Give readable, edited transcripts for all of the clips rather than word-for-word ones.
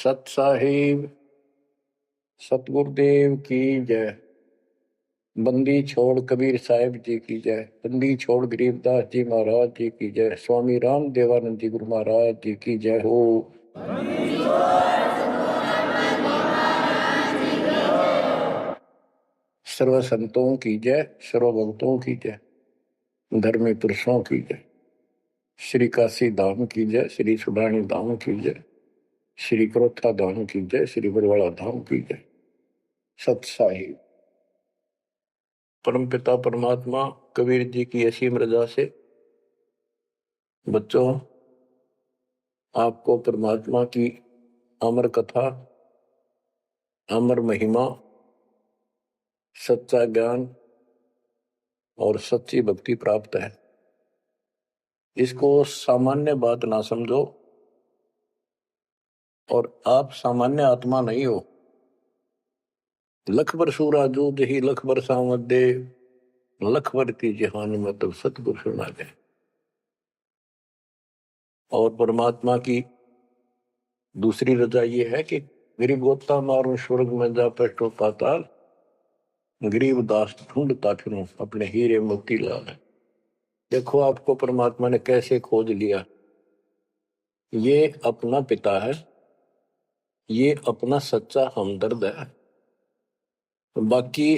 सत साहिब सतगुरुदेव की जय। बंदी छोड़ कबीर साहिब जी की जय। बंदी छोड़ गरीबदास जी महाराज जी की जय। स्वामी राम देवानंद जी गुरु महाराज जी की जय हो। सर्व संतों की जय, सर्व भक्तों की जय, धर्मी पुरुषों की जय। श्री काशी धाम की जय, श्री सुडानी धाम की जय, श्री क्रोथा धाम की जय, श्री बरवाड़ा धाम की जय। सत साहिब परम पिता परमात्मा कबीर जी की असीम रजा से बच्चों आपको परमात्मा की अमर कथा, अमर महिमा, सच्चा ज्ञान और सच्ची भक्ति प्राप्त है। इसको सामान्य बात ना समझो, और आप सामान्य आत्मा नहीं हो। लख बर सूरा जूद ही लख बर सामत दे, लख बर की जहान में तो सतगुरु सुना दे। और परमात्मा की दूसरी रजा ये है कि गरीब गोता मारू स्वर्ग में जा पेटो पाताल, गरीब दास ढूंढता फिरूं अपने हीरे मोती लाल। देखो आपको परमात्मा ने कैसे खोज लिया। ये अपना पिता है, ये अपना सच्चा हमदर्द है। बाकी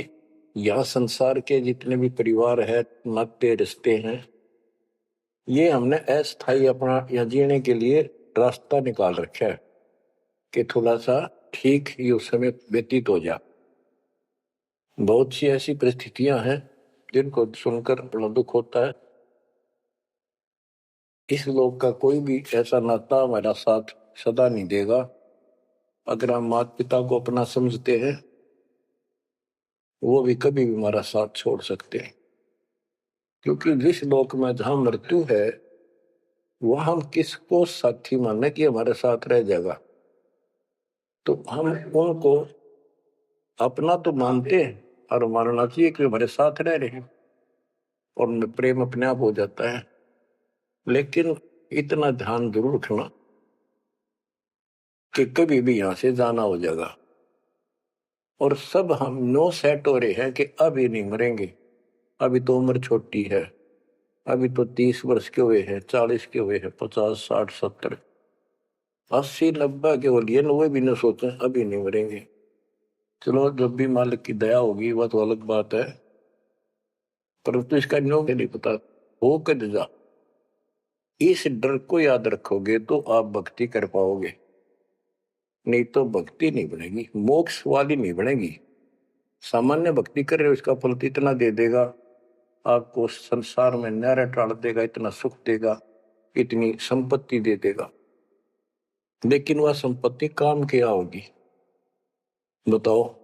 यहाँ संसार के जितने भी परिवार है, नाते रिश्ते हैं, ये हमने अस्थायी अपना यहाँ जीने के लिए रास्ता निकाल रखा है कि थोड़ा सा ठीक ही उस समय व्यतीत हो जा। बहुत सी ऐसी परिस्थितियां हैं जिनको सुनकर बड़ा दुख होता है। इस लोक का कोई भी ऐसा नाता हमारा साथ सदा नहीं देगा। अगर हम माता पिता को अपना समझते हैं, वो भी कभी भी हमारा साथ छोड़ सकते हैं। क्योंकि जिस लोक में जहां मृत्यु है, वह हम किसको साथी माने कि हमारे साथ रह जाएगा। तो हम उनको अपना तो मानते हैं और मानना चाहिए कि हमारे साथ रह रहे हैं, और प्रेम अपने आप हो जाता है। लेकिन इतना ध्यान जरूर रखना कि कभी भी यहां से जाना हो जाएगा। और सब हम नो सेट हो रहे हैं कि अभी नहीं मरेंगे, अभी तो उम्र छोटी है, अभी तो 30 वर्ष के हुए हैं, 40 के हुए हैं, 50, 60, 70, 80, 90 के हो लिए, 90 भी न सोचे अभी नहीं मरेंगे। चलो जब भी मालिक की दया होगी वह तो अलग बात है, परंतु इसका न्यो नहीं पता हो कद जा। इस डर को याद रखोगे तो आप भक्ति कर पाओगे, नहीं तो भक्ति नहीं बनेगी, मोक्ष वाली नहीं बनेगी। सामान्य भक्ति कर रहे हो, इसका फल तो इतना दे देगा, आपको संसार में न्यारा टाल देगा, इतना सुख देगा, इतनी संपत्ति दे देगा। लेकिन वह संपत्ति काम क्या होगी बताओ।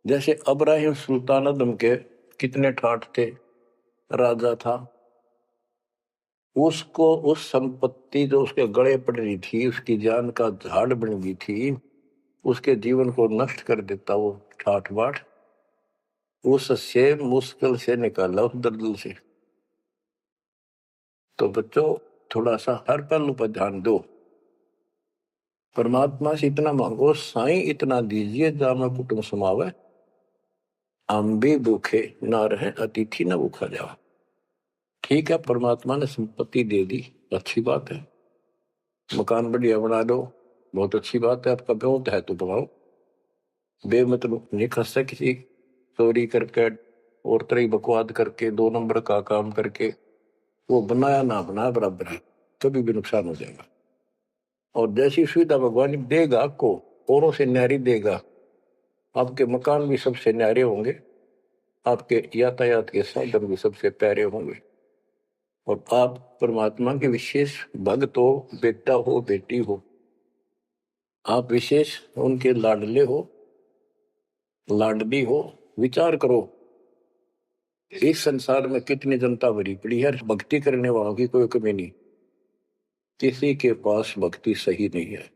जैसे अब्राहिम सुल्तान आदम के कितने ठाठ थे, राजा था, उसको उस संपत्ति जो उसके गले पड़ रही थी, उसकी जान का झाड़ बन गई थी, उसके जीवन को नष्ट कर देता वो ठाठ बाट, उससे मुश्किल से निकाला उस दर्द से। तो बच्चों थोड़ा सा हर पहलू पर ध्यान दो। परमात्मा से इतना मांगो, साईं इतना दीजिए जामा कुटुंब समावे, हम भी भूखे ना रहे अतिथि न भूखा जावा। ठीक है, परमात्मा ने संपत्ति दे दी, अच्छी बात है, मकान बढ़िया बना दो, बहुत अच्छी बात है, आपका ब्योत है तो बनाओ। बेमतलब नहीं खसता किसी चोरी करके और तरह बकवाद करके 2 नंबर का काम करके, वो बनाया ना बनाया बराबर है, कभी भी नुकसान हो जाएगा। और जैसी सुविधा भगवान देगा आपको, औरों से न्यारी देगा, आपके मकान भी सबसे न्यारे होंगे, आपके यातायात के साधन भी सबसे प्यारे होंगे, और आप परमात्मा के विशेष भक्त हो, बेटा हो, बेटी हो, आप विशेष उनके लाडले हो, लाडली हो। विचार करो, इस संसार में कितनी जनता भरी पड़ी है, भक्ति करने वालों की कोई कमी नहीं, किसी के पास भक्ति सही नहीं है।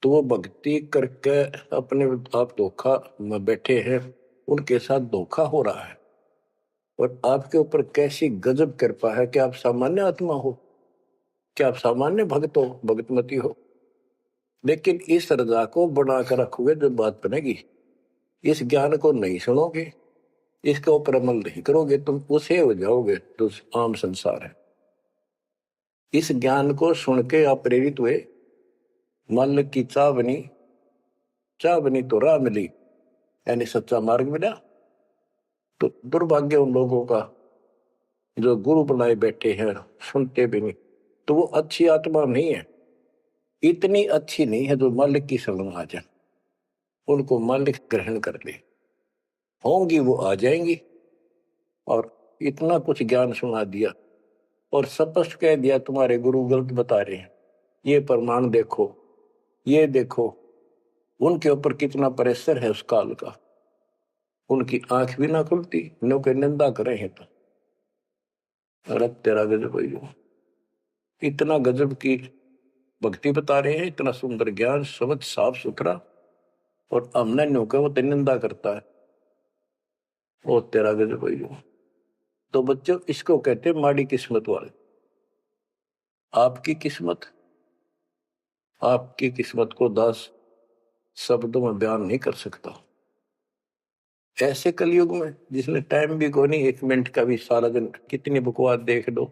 तो वो भक्ति करके अपने आप धोखा में बैठे हैं, उनके साथ धोखा हो रहा है। और आपके ऊपर कैसी गजब कृपा है कि आप सामान्य आत्मा हो, क्या आप सामान्य भक्त हो, भगतमती हो। लेकिन इस रजा को बनाकर रखोगे जब बात बनेगी, इस ज्ञान को नहीं सुनोगे, इसके ऊपर अमल नहीं करोगे, तुम उसे हो जाओगे तो आम संसार है। इस ज्ञान को सुन के आप प्रेरित हुए, मन की चाह बनी, चाह बनी तो राह मिली, यानी सच्चा मार्ग मिला। तो दुर्भाग्य उन लोगों का जो गुरु बनाए बैठे हैं, सुनते भी नहीं। तो वो अच्छी आत्मा नहीं है, इतनी अच्छी नहीं है जो मालिक की शरण आ जाए, उनको मालिक ग्रहण कर ले, होंगी वो आ जाएंगी। और इतना कुछ ज्ञान सुना दिया और स्पष्ट कह दिया तुम्हारे गुरु गलत बता रहे हैं, ये प्रमाण देखो, ये देखो। उनके ऊपर कितना प्रेशर है उस काल का, उनकी आंख भी ना खुलती, नो के निंदा करे हैं तो अरे तेरा गजब है। इतना गजब की भक्ति बता रहे हैं, इतना सुंदर ज्ञान, समझ साफ सुथरा, और हमने नो के वो निंदा करता है, ओ तेरा गजब है। तो बच्चों इसको कहते हैं माड़ी किस्मत वाले। आपकी किस्मत, आपकी किस्मत को 10 शब्दों में बयान नहीं कर सकता। ऐसे कलयुग में जिसने टाइम भी को नहीं, 1 मिनट का भी, सारा दिन कितनी बकवास देख लो,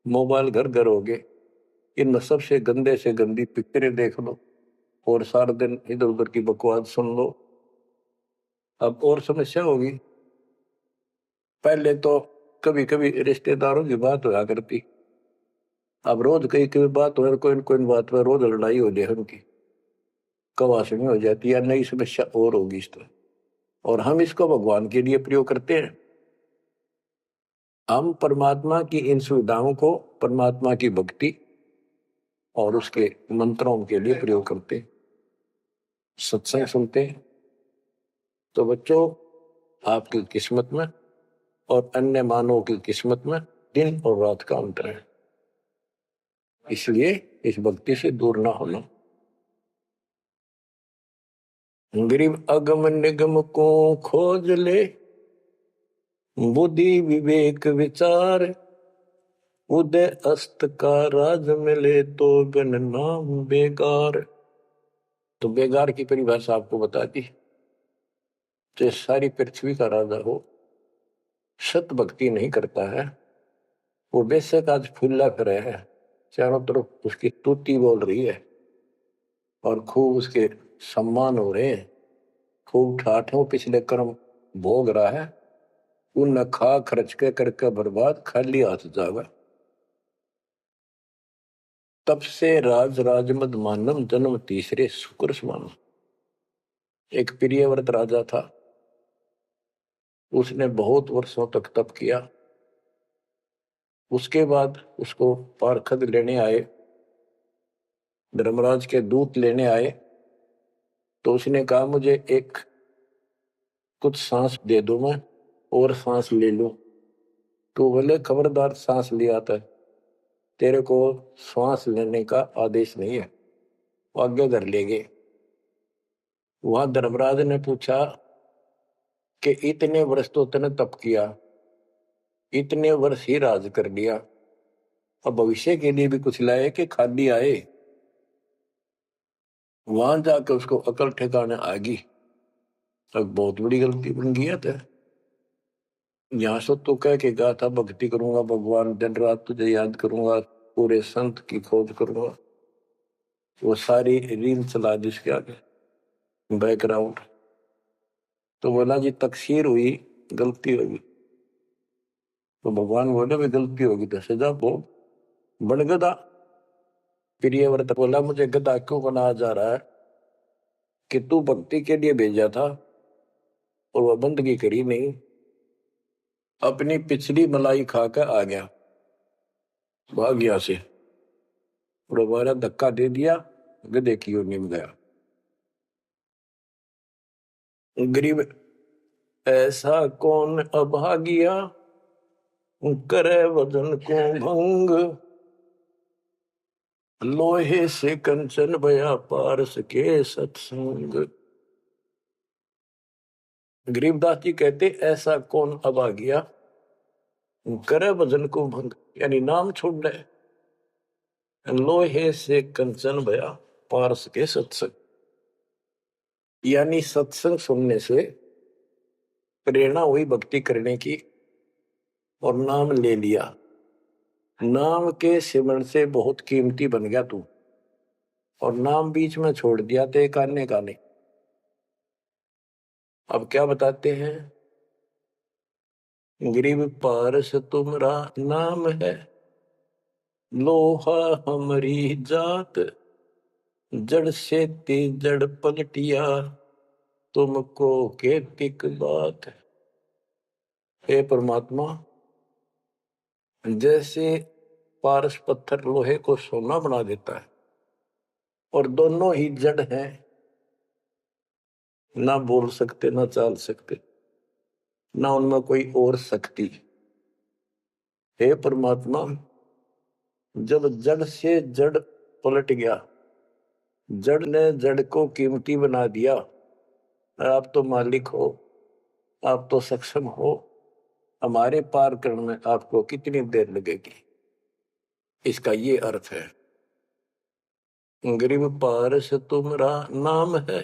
मोबाइल घर घर हो गए, इनमें सबसे गंदे से गंदी पिक्चरें देख लो और सारा दिन इधर उधर की बकवास सुन लो। अब और समस्या होगी, पहले तो कभी कभी रिश्तेदारों की बात होया करती, अब रोज कई कई बात हो, कोई कोई बात पर रोज लड़ाई हो जाए उनकी, कवासनी हो जाती है, नई समस्या और होगी इस तरह। और हम इसको भगवान के लिए प्रयोग करते हैं। हम परमात्मा की इन सुविधाओं को परमात्मा की भक्ति और उसके मंत्रों के लिए प्रयोग करते हैं, सत्संग सुनते हैं। तो बच्चों आपकी किस्मत में और अन्य मानवों की किस्मत में दिन और रात का अंतर है, इसलिए इस भक्ति से दूर ना होना। गरीब अगम निगम को खोज ले, बुद्धि विवेक विचार, उदय अस्त का राज मिले तो बिन नाम बेगार। तो बेगार की परिभाषा आपको बता दी। तो सारी पृथ्वी का राजा हो, सत भक्ति नहीं करता है, वो बेशक आज फूला फिर है, चारों तरफ उसकी स्तुति बोल रही है और खूब उसके सम्मान हो रहे हैं, खूब ठाठों पिछले कर्म भोग रहा है, उन खा खर्च के करके बर्बाद, खाली हाथ जागा। तब से राज राजमद मानम, जन्म तीसरे शुक्र समानम। एक प्रियव्रत राजा था, उसने बहुत वर्षों तक तप किया। उसके बाद उसको पारखद लेने आए, धर्मराज के दूत लेने आए, तो उसने कहा मुझे एक कुछ सांस दे दो, मैं और सांस ले लूं। तो बोले खबरदार, सांस लिया था, तेरे को सांस लेने का आदेश नहीं है, वो आगे धर ले गए। वहां धर्मराज ने पूछा कि इतने वर्ष तो तूने तप किया, इतने वर्ष ही राज कर लिया, अब भविष्य के लिए भी कुछ लाए कि खाली आए। वहां जाकर उसको अकल ठिकाने आ गई, अब बहुत बड़ी गलती बन गई है। यहाँ से तो कह के गया था भक्ति करूंगा भगवान, दिन रात तुझे याद करूंगा, पूरे संत की खोज करूंगा, वो सारी रील चला दी उसके आगे बैकग्राउंड। तो बोला जी तकसीर हुई, गलती होगी। तो भगवान बोले भाई गलती होगी तो सजा भोग, बन गधा। प्रियव्रत बोला मुझे गधा क्यों बनाया जा रहा है, कि तू भक्ति के लिए भेजा था और वह बंदगी करी नहीं, अपनी पिछली मलाई खाकर आ गया, भाग गया से, दोबारा धक्का दे दिया, गधे की ओर निम गया। गरीब ऐसा कौन अभागिया, करे वजन को भंग, लोहे से कंचन भया पारस के सत्संग। गरीबदास जी कहते ऐसा कौन अभागिया, करे वजन को भंग, यानी नाम छोड़ दे, लोहे से कंचन भया, पारस के सत्संग, यानी सत्संग सुनने से प्रेरणा हुई भक्ति करने की और नाम ले लिया। नाम के सिमरण से बहुत कीमती बन गया तू, और नाम बीच में छोड़ दिया तो एक आने का नहीं। अब क्या बताते हैं, गरीब पारस तुमरा नाम है, लोहा हमारी जात, जड़ से ती जड़ पलटिया, तुमको केतिक बात। हे परमात्मा, जैसे पारस पत्थर लोहे को सोना बना देता है, और दोनों ही जड़ हैं, ना बोल सकते ना चाल सकते, ना उनमें कोई और शक्ति। हे परमात्मा, जब जड़ से जड़ पलट गया, जड़ ने जड़ को कीमती बना दिया, आप तो मालिक हो, आप तो सक्षम हो, हमारे पार करने में आपको कितनी देर लगेगी। इसका ये अर्थ है, गरीब पारस तुमरा नाम है,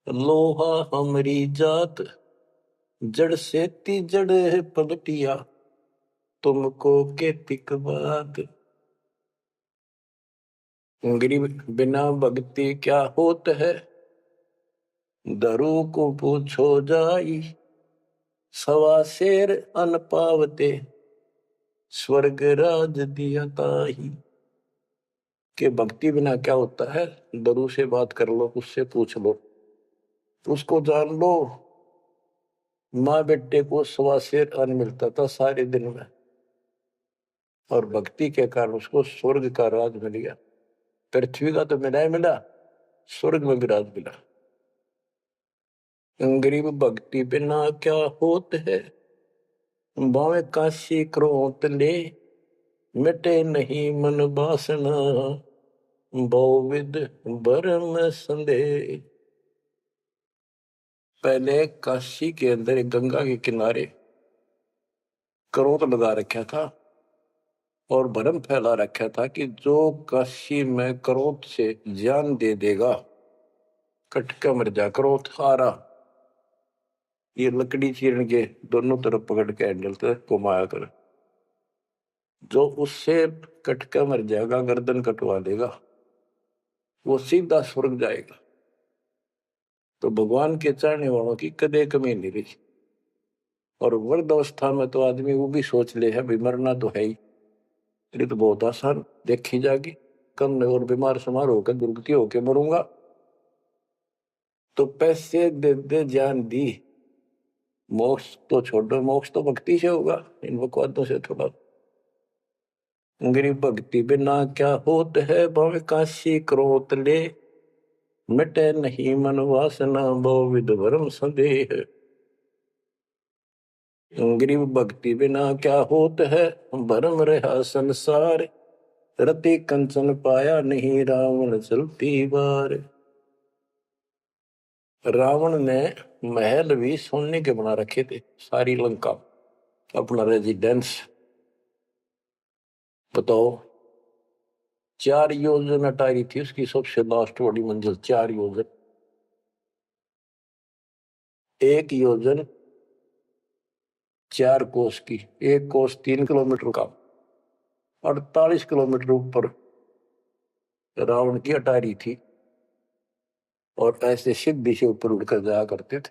लोहा हमारी जात, जड़ से ती जड़ पलटिया, तुमको केतिक बात। गरीब बिना भक्ति क्या होत है, दरू को पूछो जाई, सवा शेर अन पावते, स्वर्ग राज दिया ताही। के भक्ति बिना क्या होता है, दरू से बात कर लो, उससे पूछ लो, उसको जान लो। माँ बेटे को सवा शेर अन्न मिलता था सारे दिन में, और भक्ति के कारण उसको स्वर्ग का राज मिल गया। पृथ्वी का तो मिला ही मिला, स्वर्ग में भी राज मिला। गरीब भक्ति बिना क्या होत है, बावे काशी क्रोत ले, मिटे नहीं मन वासना, बहुविध भरम संदेह। पहले काशी के अंदर एक गंगा के किनारे क्रोध लगा रखा था और भरम फैला रखा था कि जो काशी में क्रोध से जान दे देगा, कटका मर जा। क्रोध हारा, ये लकड़ी चीरन के दोनों तरफ पकड़ के हैंडल से घुमाया कर, जो उससे कटका मर जाएगा, गर्दन कटवा देगा, वो सीधा स्वर्ग जाएगा। तो भगवान के चाहने वालों की कदे कमी नहीं रही। और वृद्ध अवस्था में तो आदमी वो भी सोच ले है भी मरना तो है ही, ये तो बहुत आसान देखी जाएगी, कम और बीमार समार होकर दुर्गति होकर मरूंगा। तो पैसे दे दे जान दी, मोक्ष तो छोड़ो, मोक्ष तो भक्ति से होगा, इन बकवादों से थोड़ा। गरीब भक्ति बिना क्या होत है, भावे काशी क्रोत ले, मिटे नहीं मन वासना, बहुविध भरम संदेह। गरीब भक्ति बिना क्या होत है, भरम रहा संसार, रति कंचन पाया नहीं, रावण चलती बार। रावण ने महल भी सोने के बना रखे थे, सारी लंका अपना रेजिडेंस। बताओ, 4 योजन अटारी थी उसकी सबसे लास्ट वाली मंजिल, 4 योजन। 1 योजन 4 कोस की, 1 कोस 3 किलोमीटर का, 48 किलोमीटर ऊपर रावण की अटारी थी, और ऐसे सीधी से ऊपर उड़कर जाया करते थे।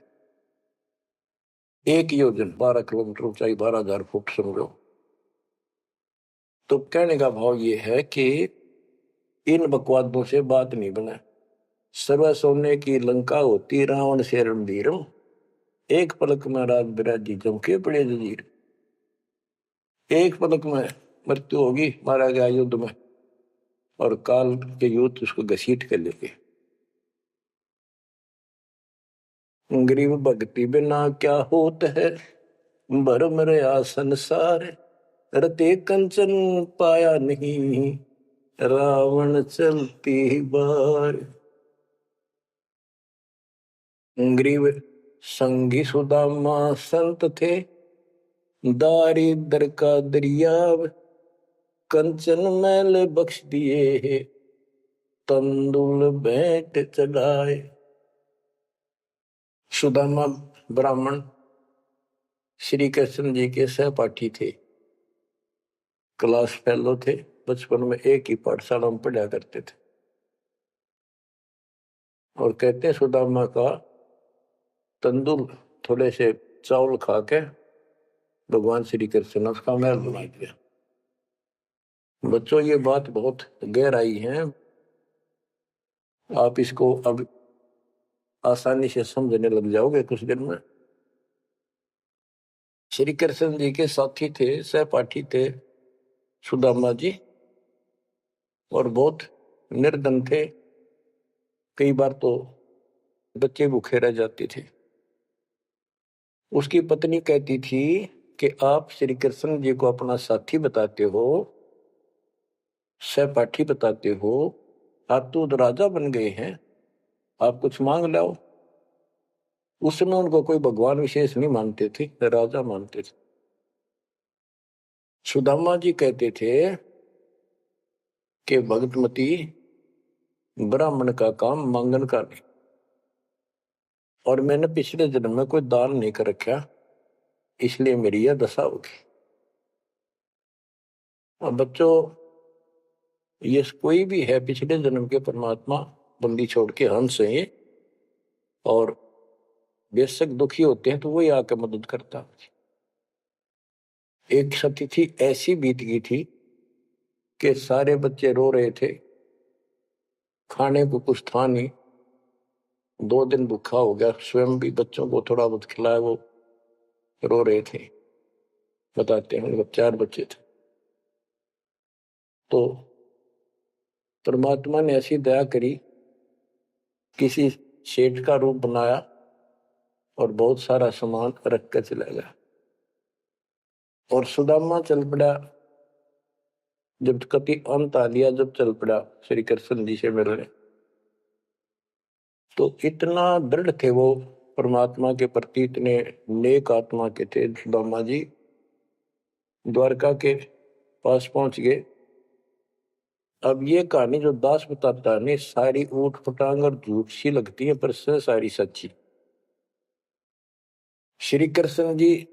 1 योजन 12 किलोमीटर ऊंचाई, 12,000 फुट समझो। तो कहने का भाव ये है कि इन बकवादों से बात नहीं बना। सर्व सोने की लंका होती, रावण से रणधीरम, एक पलक में राज बिराजी चमके पड़े जजीर। एक पलक में मृत्यु होगी, मारा गया युद्ध में, और काल के युद्ध उसको घसीट कर लेके। गरीब भक्ति बिना क्या होत है, भरम रहा संसार, रते कंचन पाया नहीं, रावण चलती बार। गरीब संगी सुदामा संत थे, दारिद्र का दरियाव, कंचन मैल बख्श दिए, तंदुल भेंट चढ़ाए। सुदामा ब्राह्मण श्री कृष्ण जी के सहपाठी थे, क्लास फेलो थे, बचपन में एक ही पाठशाला में पढ़ा करते थे। और कहते हैं सुदामा का तंदुल थोड़े से चावल खा के भगवान श्री कृष्ण ने उसका महल बना दिया। बच्चों ये बात बहुत गहराई है, आप इसको अब आसानी से समझने लग जाओगे कुछ दिन में। श्री कृष्ण जी के साथी थे, सहपाठी थे सुदामा जी, और बहुत निर्धन थे। कई बार तो बच्चे भूखे रह जाते थे। उसकी पत्नी कहती थी कि आप श्री कृष्ण जी को अपना साथी बताते हो, सहपाठी बताते हो, आप तो राजा बन गए हैं, आप कुछ मांग लाओ। उस समय उनको कोई भगवान विशेष नहीं मानते थे, राजा मानते थे। सुदामा जी कहते थे कि भगतमती, ब्राह्मण का काम मांगन का नहीं, और मैंने पिछले जन्म में कोई दान नहीं कर रखा, इसलिए मेरी यह दशा होगी। और बच्चों, ये कोई भी है पिछले जन्म के परमात्मा बंदी छोड़ के हंस है, और बेशक दुखी होते हैं तो वही आके मदद करता। एक सती थी, ऐसी बीत गई थी कि सारे बच्चे रो रहे थे, खाने को कुछ था नहीं, 2 दिन भूखा हो गया, स्वयं भी बच्चों को थोड़ा बहुत खिलाया, वो रो रहे थे। बताते हैं 4 बच्चे थे। तो परमात्मा ने ऐसी दया करी, किसी सेठ का रूप बनाया और बहुत सारा सामान रख कर चला गया। और सुदामा चल पड़ा, जब कति अंत आ लिया, जब चल पड़ा श्री कृष्ण जी से मिलने, तो इतना दृढ़ थे वो परमात्मा के प्रति, इतने नेक आत्मा के थे सुदामा जी। द्वारका के पास पहुंच गए। अब ये कहानी जो दास बताता है, सारी ऊट पटांग और झूठ सी लगती है, पर सारी सच्ची। श्री कृष्ण जी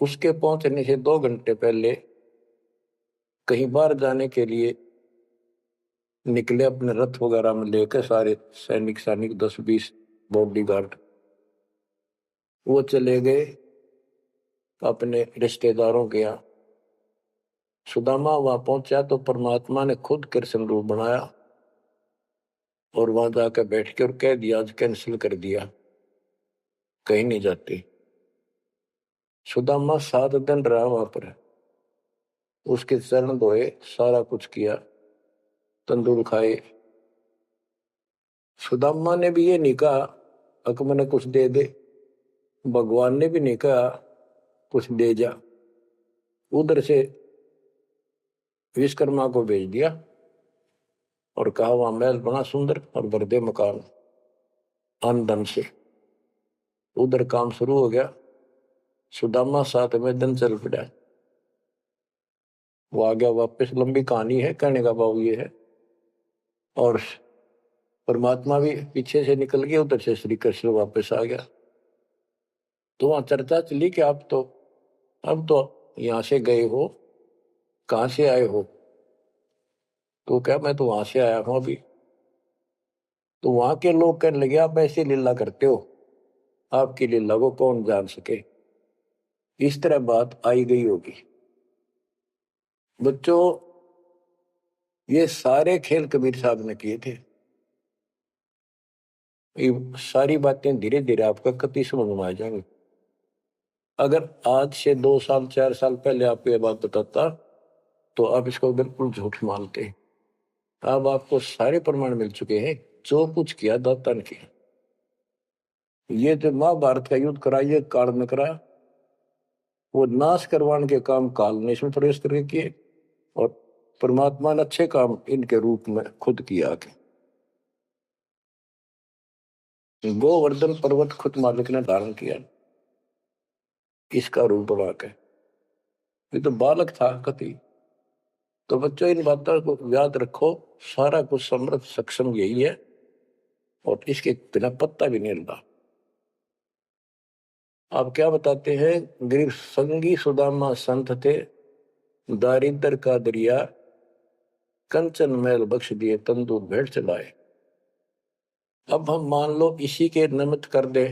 उसके पहुंचने से 2 घंटे पहले कहीं बाहर जाने के लिए निकले, अपने रथ वगैरह में लेकर सारे सैनिक 10-20 बॉडीगार्ड। वो चले गए अपने रिश्तेदारों के यहाँ। सुदामा वहां पहुंचा तो परमात्मा ने खुद कृष्ण रूप बनाया और वहां जाकर बैठ के और कह दिया, आज कैंसिल कर दिया, कहीं नहीं जाते। सुदामा 7 दिन रहा वहां पर, उसके चरण धोए, सारा कुछ किया, तंदूर खाए। सुदामा ने भी ये नहीं कहा अक मैंने कुछ दे दे, भगवान ने भी नहीं कहा कुछ दे जा। उधर से विश्वकर्मा को भेज दिया और कहा वहां महल बना सुंदर और भर दे मकान अन्न धन से। उधर काम शुरू हो गया। सुदामा 7वें दिन चल पड़ा। वो आ गया वापस, लंबी कहानी है, कहने का भाव ये है। और परमात्मा भी पीछे से निकल गया, उधर से श्री कृष्ण वापस आ गया। तो वहां चर्चा चली कि आप तो अब तो यहां से गए हो, कहां से आए हो? तो क्या मैं तो वहां से आया हूं अभी। तो वहां के लोग कहने लगे, आप ऐसी लीला करते हो, आपकी लीला को कौन जान सके। इस तरह बात आई गई होगी। बच्चों, ये सारे खेल कबीर साहब ने किए थे। ये सारी बातें धीरे धीरे आपका कति समझ में आ जाएंगी। अगर आज से 2 साल 4 साल पहले आपको ये बात बताता तो आप इसको बिल्कुल झूठ मानते। अब आपको सारे प्रमाण मिल चुके हैं, जो कुछ किया दाता ने किया। ये जो महाभारत का युद्ध करा, ये काल में करा, वो नाश करवाने के काम काल ने इसमें प्रवेश करके किए, और परमात्मा ने अच्छे काम इनके रूप में खुद किया। गोवर्धन पर्वत खुद मालिक ने धारण किया, इसका रूप बना के। ये तो बालक था कति, तो बच्चों इन बातों को याद रखो, सारा कुछ समर्थ सक्षम यही है और इसके बिना पत्ता भी नहीं हिलता। आप क्या बताते हैं, गरीब संगी सुदामा संत थे, दारिद्र का दरिया कंचन मैल बख्श दिए, तंदूर भेंट चलाए। अब हम मान लो इसी के निमित्त कर दे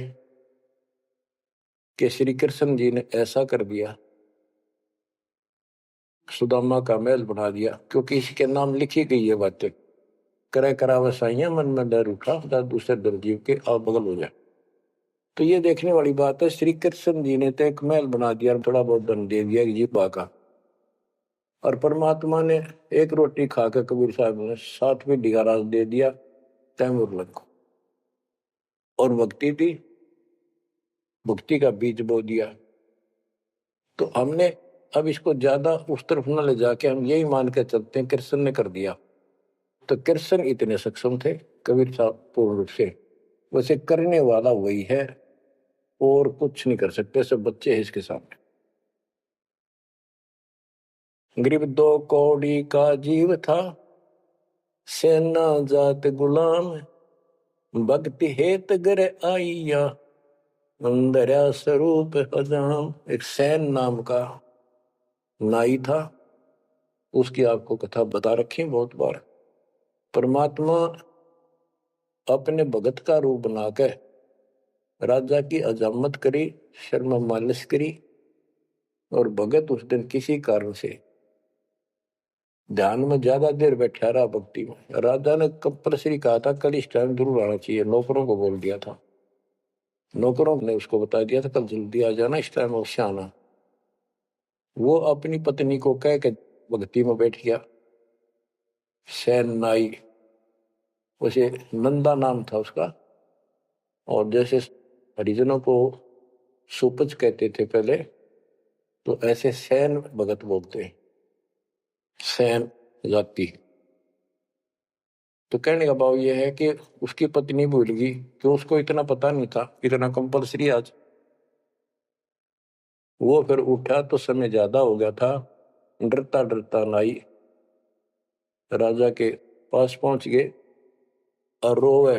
कि श्री कृष्ण जी ने ऐसा कर दिया, सुदामा का महल बना दिया, क्योंकि इसके नाम लिखी गई है बातें, करे करा वसाइया मन में डर उठा, दूसरे दर जीव के आप बगल हो जाए। तो ये देखने वाली बात है, श्री कृष्ण जी ने तो एक महल बना दिया, थोड़ा बहुत धन दे दिया जीवा का, और परमात्मा ने एक रोटी खाकर कबीर साहब ने 7वीं डिगारा दे दिया तैमूर लग को, और भक्ति थी, भक्ति का बीज बो दिया। तो हमने अब इसको ज्यादा उस तरफ न ले जाके हम यही मान के चलते हैं कृष्ण ने कर दिया। तो कृष्ण इतने सक्षम थे कबीर साहब पूर्ण रूप से, वैसे करने वाला वही है और कुछ नहीं कर सकते, सब बच्चे हैं इसके सामने। गरीब 2 कौड़ी का जीव था, सेना जात गुलाम, भक्ति हेत गर आइया, अंदर स्वरूप हजाम। एक सैन नाम का नाई था, उसकी आपको कथा बता रखी बहुत बार। परमात्मा अपने भगत का रूप बनाकर राजा की अजामत करी, शर्मा मालिश करी, और भगत उस दिन किसी कारण से ध्यान में ज्यादा देर बैठा रहा भक्ति में। राजा ने कंपल्सरी कहा था कल इस टाइम जरूर आना चाहिए, नौकरों को बोल दिया था, नौकरों ने उसको बता दिया था कल जल्दी आ जाना, इस टाइम अवश्य आना। वो अपनी पत्नी को कह के भक्ति में बैठ गया। सैन नाई, उसे नंदा नाम था उसका, और जैसे हरिजनों को सुपच कहते थे पहले, तो ऐसे सैन भगत बोलते हैं, सैन जाति। तो कहने का भाव यह है कि उसकी पत्नी भूल गई कि उसको इतना पता नहीं था, इतना कंपल्सरी आज। वो फिर उठा तो समय ज्यादा हो गया था, डरता डरता नाई राजा के पास पहुंच गए और रोवे,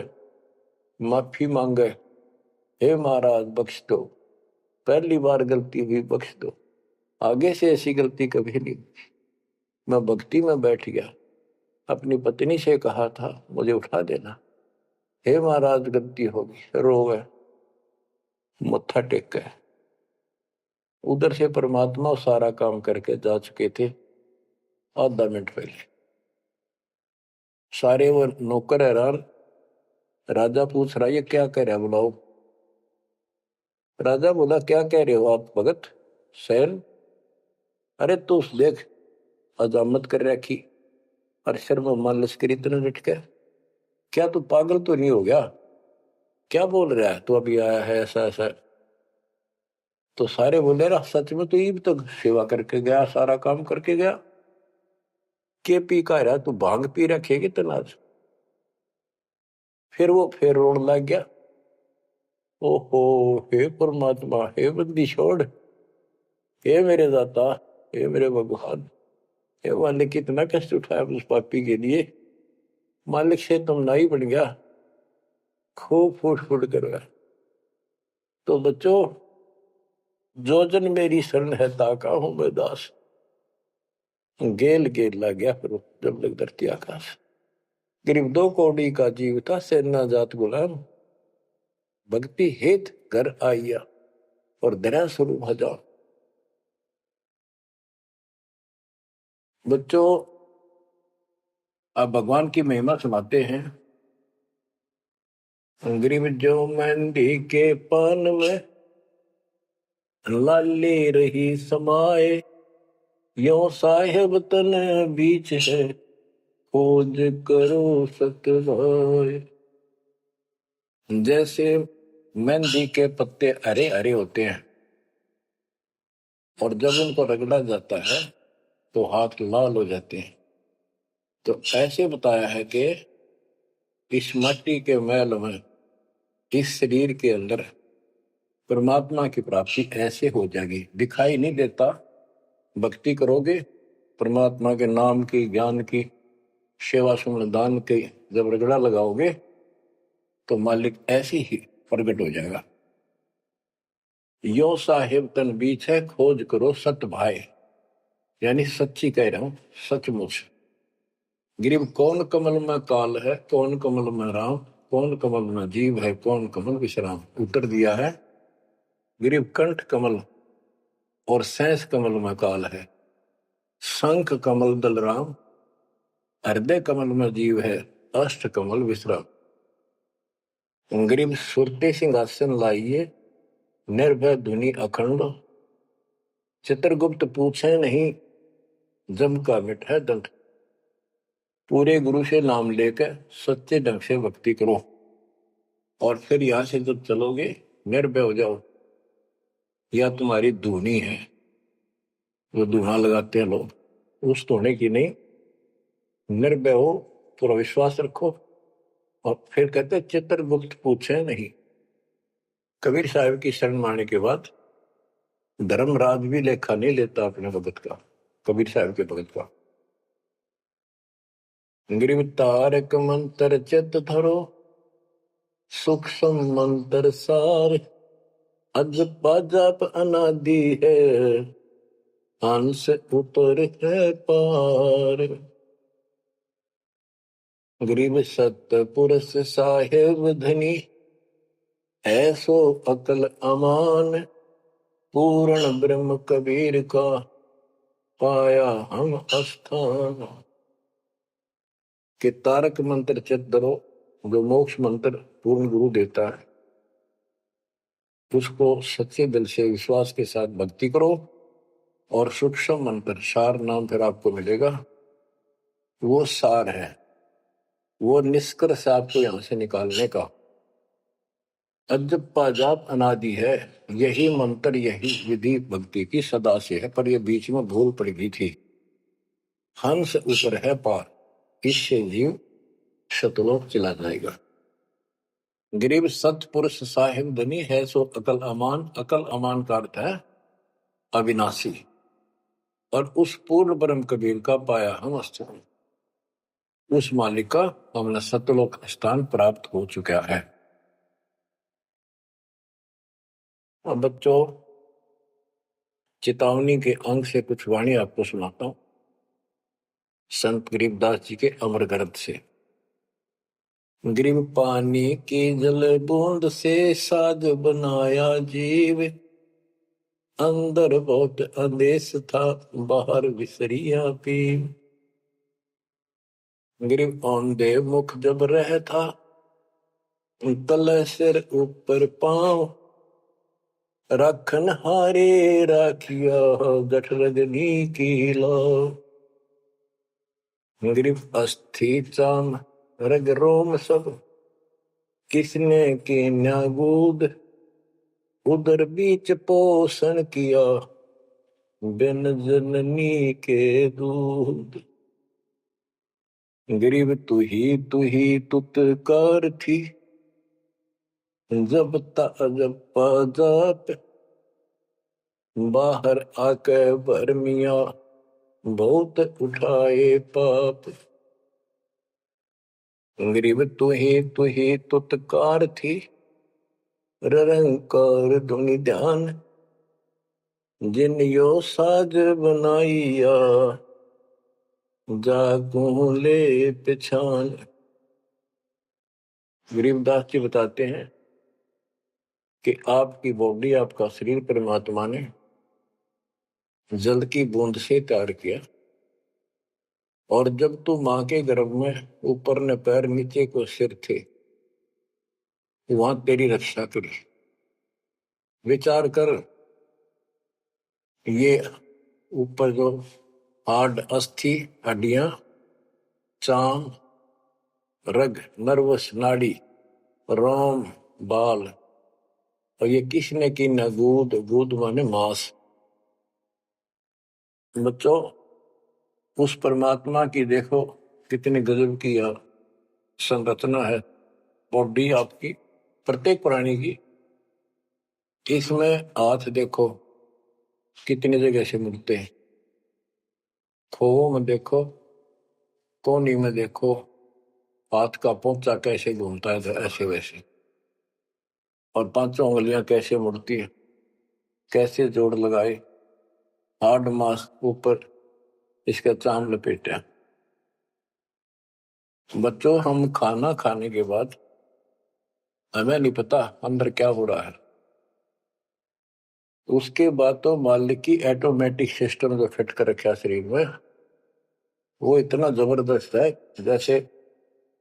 माफी मांगे, हे महाराज बख्श दो, पहली बार गलती हुई, बख्श दो, आगे से ऐसी गलती कभी नहीं। मैं भक्ति में बैठ गया, अपनी पत्नी से कहा था मुझे उठा देना, हे महाराज गलती होगी, रोवे, मत्था टेक गए। उधर से परमात्मा सारा काम करके जा चुके थे आधा मिनट पहले। सारे वो नौकर हैरान, राजा पूछ रहा ये क्या कह रहा है, बुलाओ। राजा बोला क्या कह रहे हो आप भगत सैन, अरे तू देख अजामत कर रखी और शर्म मालस करी इतना डट के, क्या तू पागल तो नहीं हो गया, क्या बोल रहा है तू, अभी आया है ऐसा ऐसा। तो सारे बोले रहा सच में तो ये भी तो सेवा करके गया, सारा काम करके गया, के पी का रहा तू, भांग पी रखेगी तनाज। फिर वो फिर रोने लग गया, ओहो हे परमात्मा, हे बंदी छोड़, हे मेरे दाता, हे मेरे भगवान, हे मालिक कितना कष्ट उठाया उस पापी के लिए, मालिक से तुम नाई बन गया, खूब फूट फूट कर रहा। तो बच्चों, जो जन मेरी शरण है ताका हूं मैं दास, गेल गेल ला गया फिर जब लग धरती आकाश। गरीब 2 कौड़ी का जीव था, सेना जात गुलाम, भक्ति हेत घर आइया, और दया स्वरूप हजार। बच्चों आप भगवान की महिमा सुनाते हैं। गरीब जो मेहंदी के पान में लाली रही समाए, यो साहेब तन बीच है, खोज करो सतभाए। जैसे मेहंदी के पत्ते हरे हरे होते हैं और जब उनको रगड़ा जाता है तो हाथ लाल हो जाते हैं, तो ऐसे बताया है कि इस मट्टी के मैल में, इस शरीर के अंदर परमात्मा की प्राप्ति ऐसे हो जाएगी, दिखाई नहीं देता, भक्ति करोगे परमात्मा के नाम की, ज्ञान की, सेवा सुमन दान के जब रगड़ा लगाओगे तो मालिक ऐसी ही प्रकट हो जाएगा। यो साहिब तन बीच है, खोज करो सत भाई, यानी सच्ची कह रहा हूं, सचमुच। गिरिव कौन कमल में काल है, कौन कमल में राम, कौन कमल में जीव है, कौन कमल विश्राम। उत्तर दिया है गिरिव कंठ कमल और सैंस कमल में काल है, शंख कमल दल राम, हृदय कमल में जीव है, अष्ट कमल विश्राम। गिरिव सुरते सिंहासन लाइए, निर्भय धुनि अखंड, चित्रगुप्त पूछे नहीं, जम का मिट है दंड। पूरे गुरु से नाम लेकर सच्चे ढंग से भक्ति करो, और फिर यहां से जब चलोगे निर्भय हो जाओ। यह तुम्हारी धुनी है, जो धुना लगाते हैं लोग, उस धुने की नहीं। निर्भय हो, पूरा विश्वास रखो। और फिर कहते चित्रगुप्त पूछे नहीं। कबीर साहब की शरण माने के बाद धर्मराज भी लेखा नहीं लेता अपने भगत का, कबीर साहब के भगत का। गिरिव तारक मंत्र चित धरो, सुख मंत्र सार, अजपा जाप अनादि है, हंस ऊपर है पार। गरीब सत्य पुरुष साहेब धनी, ऐसो अकल अमान, पूर्ण ब्रह्म कबीर का, पाया हम स्थान। के तारक मंत्र चित धरो, जो मोक्ष मंत्र पूर्ण गुरु देता है, उसको सच्चे दिल से विश्वास के साथ भक्ति करो। और सूक्ष्म मंत्र, सार नाम फिर आपको मिलेगा, वो सार है, वो निष्कर्ष आपको यहां से निकालने का। अजप्पा जाप अनादि है, यही मंत्र, यही विधि भक्ति की सदा से है, पर ये बीच में भूल पड़ गई थी। हंस ऊपर है पार, इससे जीव शतलोक चला जाएगा। गरीब सतपुरुष साहिब धनी है, सो अकल अमान। अकल अमान का अर्थ है अविनाशी, और उस पूर्ण ब्रह्म कबीर का पाया हम स्थान, उस मालिक का हमने सतलोक स्थान प्राप्त हो चुका है। अब बच्चों, चेतावनी के अंग से कुछ वाणी आपको सुनाता हूं, संत गरीबदास जी के अमर ग्रंथ से। गरीब पानी की जल बूंद से साज बनाया जीव, अंदर बहुत अंदेश था, बाहर विसरिया पीव। गरीब औंधे मुख जब रह था, तले सिर ऊपर पांव, रखन हारे राखिया, गठ रजनी की लाओ। गरीब अस्थि चाम रग रोम सब, किसने की न्यागूद, उधर बीच पोषण किया, बिन जननी के दूध। गरीब तू ही तुतकार थी, जब जब जाप, बाहर आके भरमिया, बहुत उठाए पाप। गरीब तू ही तुतकार थी, रंकार धुनि ध्यान, जिन यो साज बनाइया, जागू ले पिछान। गरीबदास जी बताते हैं कि आपकी बॉडी, आपका शरीर परमात्मा ने जल की बूंद से तैयार किया, और जब तू मां के गर्भ में ऊपर ने पैर नीचे को सिर थे, वहां तेरी रक्षा करी। विचार कर, ये ऊपर जो हाड, अस्थि, हड्डियां, चाम, रग, नर्वस, नाड़ी, रोम, बाल, और ये किसने की न गूद, गूद माने मांस। बच्चों, उस परमात्मा की देखो कितनी गजब की संरचना है बॉडी आपकी, प्रत्येक प्राणी की। इसमें हाथ देखो कितनी जगह से मिलते हैं, खोओ में देखो, कोनी में देखो, हाथ का पोंचा कैसे घूमता है ऐसे वैसे, और पांचों उंगलियां कैसे मुड़ती है, कैसे जोड़ लगाए, हार्ड मास ऊपर इसका चाम लपेटा। बच्चों, हम खाना खाने के बाद हमें नहीं पता अंदर क्या हो रहा है। उसके बाद तो मालिक की ऑटोमेटिक सिस्टम जो फिट कर रखा शरीर में, वो इतना जबरदस्त है जैसे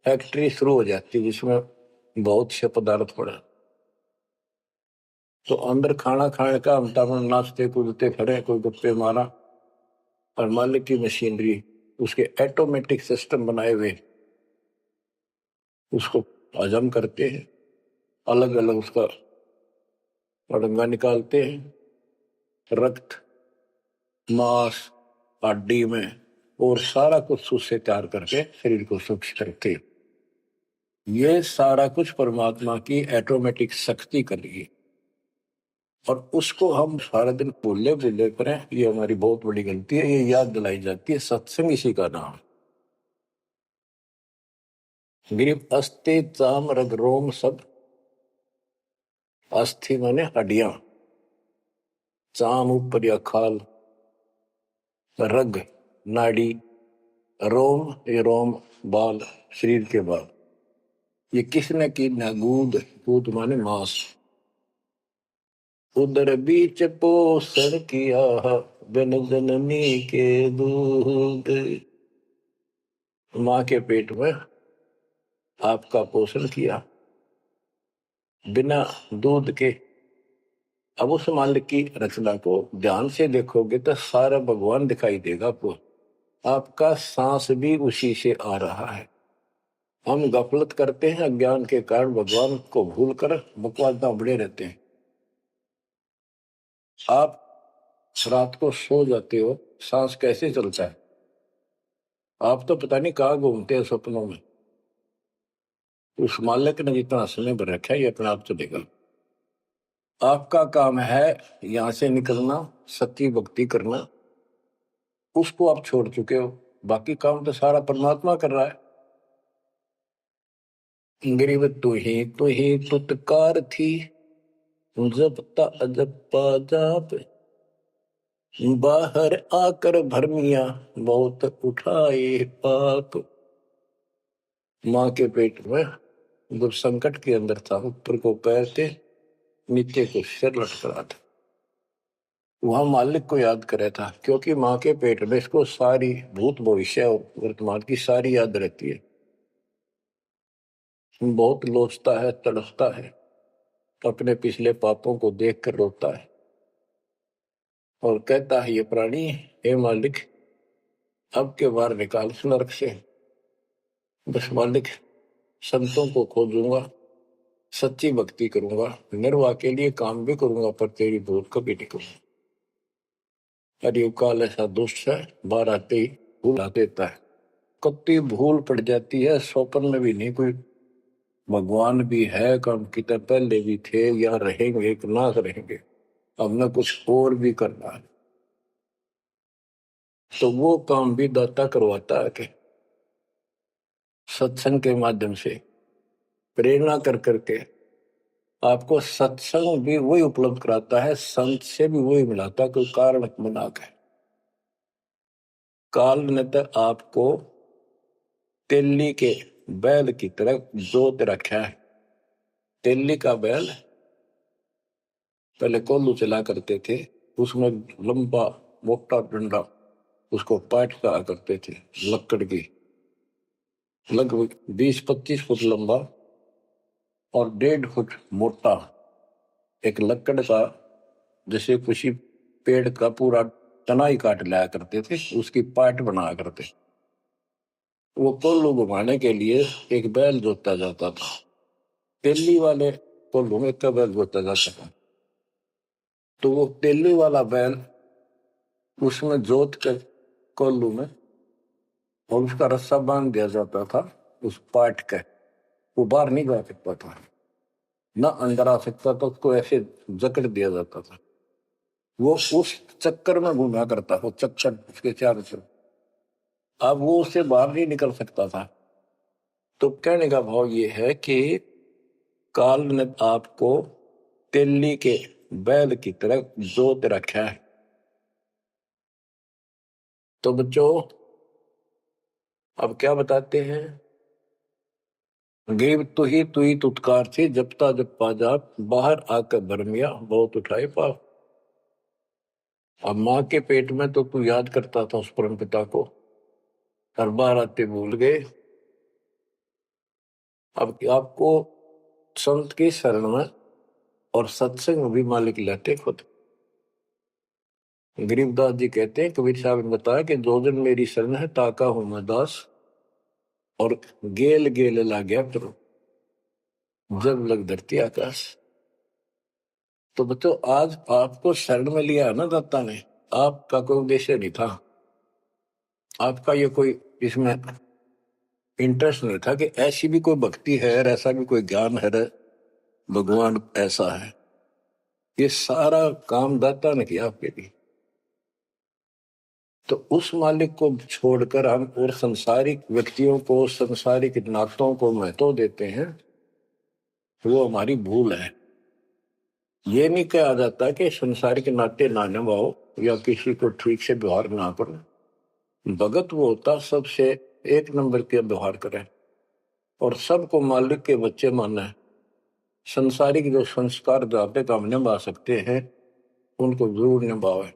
फैक्ट्री शुरू हो जाती है जिसमें बहुत से पदार्थ पड़े। तो अंदर खाना खाने का हम नाचते कूदते खड़े, कोई गप्पे मारा, और मालिक की मशीनरी उसके ऑटोमेटिक सिस्टम बनाए हुए उसको हजम करते हैं, अलग अलग उसका अड़ंगा निकालते हैं, रक्त मांस हड्डी में, और सारा कुछ उससे तैयार करके शरीर को स्वच्छ करते हैं। ये सारा कुछ परमात्मा की ऑटोमेटिक शक्ति कर रही है, और उसको हम सारा दिन भूले भूले करें, ये हमारी बहुत बड़ी गलती है। ये याद दिलाई जाती है, सत्संग इसी का नाम। गिरिप अस्ति चाम रग रोम सब, अस्थि माने हड्डियां, चाम ऊपर या खाल, रग नाड़ी, रोम ये रोम बाल, शरीर के बाल। ये किसने की ना? गूद, गूद माने मांस। उदर बीच पोषण किया बिन जननी के दूध। माँ के पेट में आपका पोषण किया बिना दूध के। अब उस मालिक की रचना को ध्यान से देखोगे तो सारा भगवान दिखाई देगा आपको। आपका सांस भी उसी से आ रहा है। हम गफलत करते हैं अज्ञान के कारण, भगवान को भूलकर बकवास बड़े रहते हैं। आप रात को सो जाते हो, सांस कैसे चलता है? आप तो पता नहीं कहाँ घूमते हैं सपनों में। उस मालिक ने जितना समय भर रखा है ये अपने आप चलेगा। आपका काम है यहां से निकलना, सच्ची भक्ति करना, उसको आप छोड़ चुके हो। बाकी काम तो सारा परमात्मा कर रहा है। गरीब तू ही तुतकार थी, जपता अजपा जाप, बाहर आकर भरमिया बहुत उठाए पाप। माँ के पेट में जब संकट के अंदर था, ऊपर को पैर थे, नीचे को सिर लटक रहा था, वहां मालिक को याद करे था, क्योंकि माँ के पेट में इसको सारी भूत भविष्य और वर्तमान की सारी याद रहती है। बहुत लोचता है, तड़पता है, अपने पिछले पापों को देखकर रोता है और कहता है, ये प्राणी, हे मालिक, अब के बार निकाल इस नरक से। बस मालिक, संतों को खोजूंगा, सच्ची भक्ति करूंगा, निर्वाह के लिए काम भी करूंगा, पर तेरी भूल कभी नहीं करूंगा। अरे काल ऐसा दुष्ट है, बाहर आते ही भूल देता है। कत्ती भूल पड़ जाती है, स्वप्न में भी नहीं कोई भगवान भी है, काम कितने पहले भी थे या रहेंगे, एक नाथ रहेंगे, हमने कुछ और भी करना है। तो वो काम भी दाता करवाता है कि सत्संग के माध्यम से प्रेरणा कर करके आपको सत्संग भी वही उपलब्ध कराता है, संत से भी वही मिलाता है, कोई कारण बना के। काल ने तो आपको तेली के बैल की तरह जोत रखा है। तेली का बैल पहले कोल्लू चला करते थे, उसमें लंबा मोटा डंडा, उसको पाट कहा करते थे, लकड़ की, लगभग 20-25 फुट लंबा और 1.5 फुट मोटा, एक लकड़ का, जैसे किसी पेड़ का पूरा तना ही काट लाया करते थे, उसकी पाट बनाया करते। वो कोल्लू घुमाने के लिए एक बैल जोता जाता था। तेली वाले कोल्लू में एक बैल जोता जाता था, तो वो तेली वाला बैल उसमें जोत कर कोल्लू में, और उसका रस्सा बांध दिया जाता था उस पाट के। वो बाहर नहीं जा सकता था, ना अंदर आ सकता था, उसको ऐसे जकड़ दिया जाता था। वो उस चक्कर में घूमा करता, वो चक्कर उसके चारों तरफ, अब वो उससे बाहर नहीं निकल सकता था। तो कहने का भाव ये है कि काल ने आपको तेली के बैल की तरह जोत रखा है। तो बच्चों अब क्या बताते हैं, गरीब तू ही तुतकार थी जपता जब पाजाब, बाहर आकर भरमिया बहुत उठाए पाप। अब माँ के पेट में तो तू याद करता था उस परम पिता को, हर बार आते भूल गए। अब आपको संत की शरण में और सत्संग भी मालिक लेते खुद। गरीबदास जी कहते हैं, कबीर साहब ने बताया कि जो दिन मेरी शरण है ताका हूं मैं दास, और गेल गेल ला गया फिर जब लग धरती आकाश। तो बच्चों आज आपको शरण में लिया है ना दाता ने, आपका कोई उद्देश्य नहीं था, आपका ये कोई इसमें इंटरेस्ट नहीं था कि ऐसी भी कोई भक्ति है, ऐसा भी कोई ज्ञान है, भगवान ऐसा है। ये सारा काम दाता ने किया आपके लिए। तो उस मालिक को छोड़कर हम और संसारिक व्यक्तियों को, संसारिक नातों को महत्व देते हैं, वो हमारी भूल है। ये नहीं कहा जाता कि संसारिक नाते ना निभाओ या किसी को ठीक से व्यवहार ना करो। भगत वो होता सबसे एक नंबर के व्यवहार करे और सबको मालिक के बच्चे माने। संसारिक जो संस्कार जाते काम निभा सकते हैं उनको जरूर निभावे।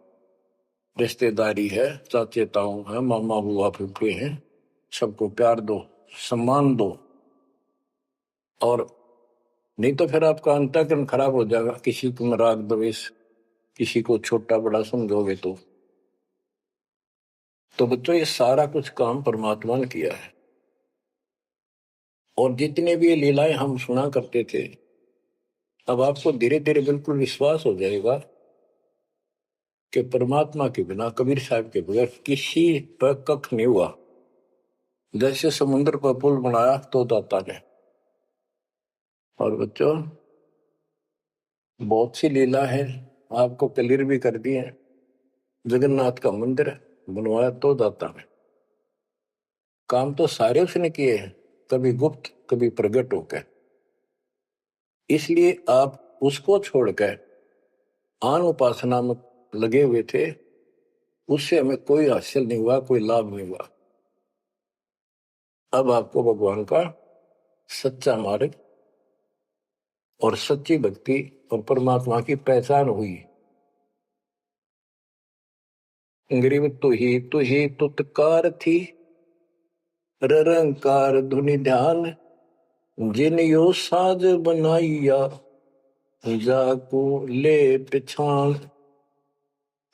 रिश्तेदारी है, चाचे ताऊ है, मामा बुआ फूफे हैं, सबको प्यार दो, सम्मान दो। और नहीं तो फिर आपका अंतःकरण खराब हो जाएगा, किसी को राग द्वेष, किसी को छोटा बड़ा समझोगे तो बच्चों ये सारा कुछ काम परमात्मा ने किया है। और जितने भी ये लीलाएं हम सुना करते थे, अब आपको धीरे धीरे बिल्कुल विश्वास हो जाएगा कि परमात्मा के बिना, कबीर साहब के बगैर किसी पर कख नहीं हुआ। जैसे समुद्र पर पुल बनाया तो दाता ने। और बच्चों बहुत सी लीला है, आपको क्लियर भी कर दी है। जगन्नाथ का मंदिर बनवाया तो दाता ने। काम तो सारे उसने किए हैं, कभी गुप्त कभी प्रकट होकर। इसलिए आप उसको छोड़कर आन उपासना में लगे हुए थे, उससे हमें कोई हासिल नहीं हुआ, कोई लाभ नहीं हुआ। अब आपको भगवान का सच्चा मार्ग और सच्ची भक्ति और परमात्मा की पहचान हुई। गरीब तू ही तुतकार थी, रंकार धुनि ध्यान, जिन यो साज बनाइया, जाको ले पहचान।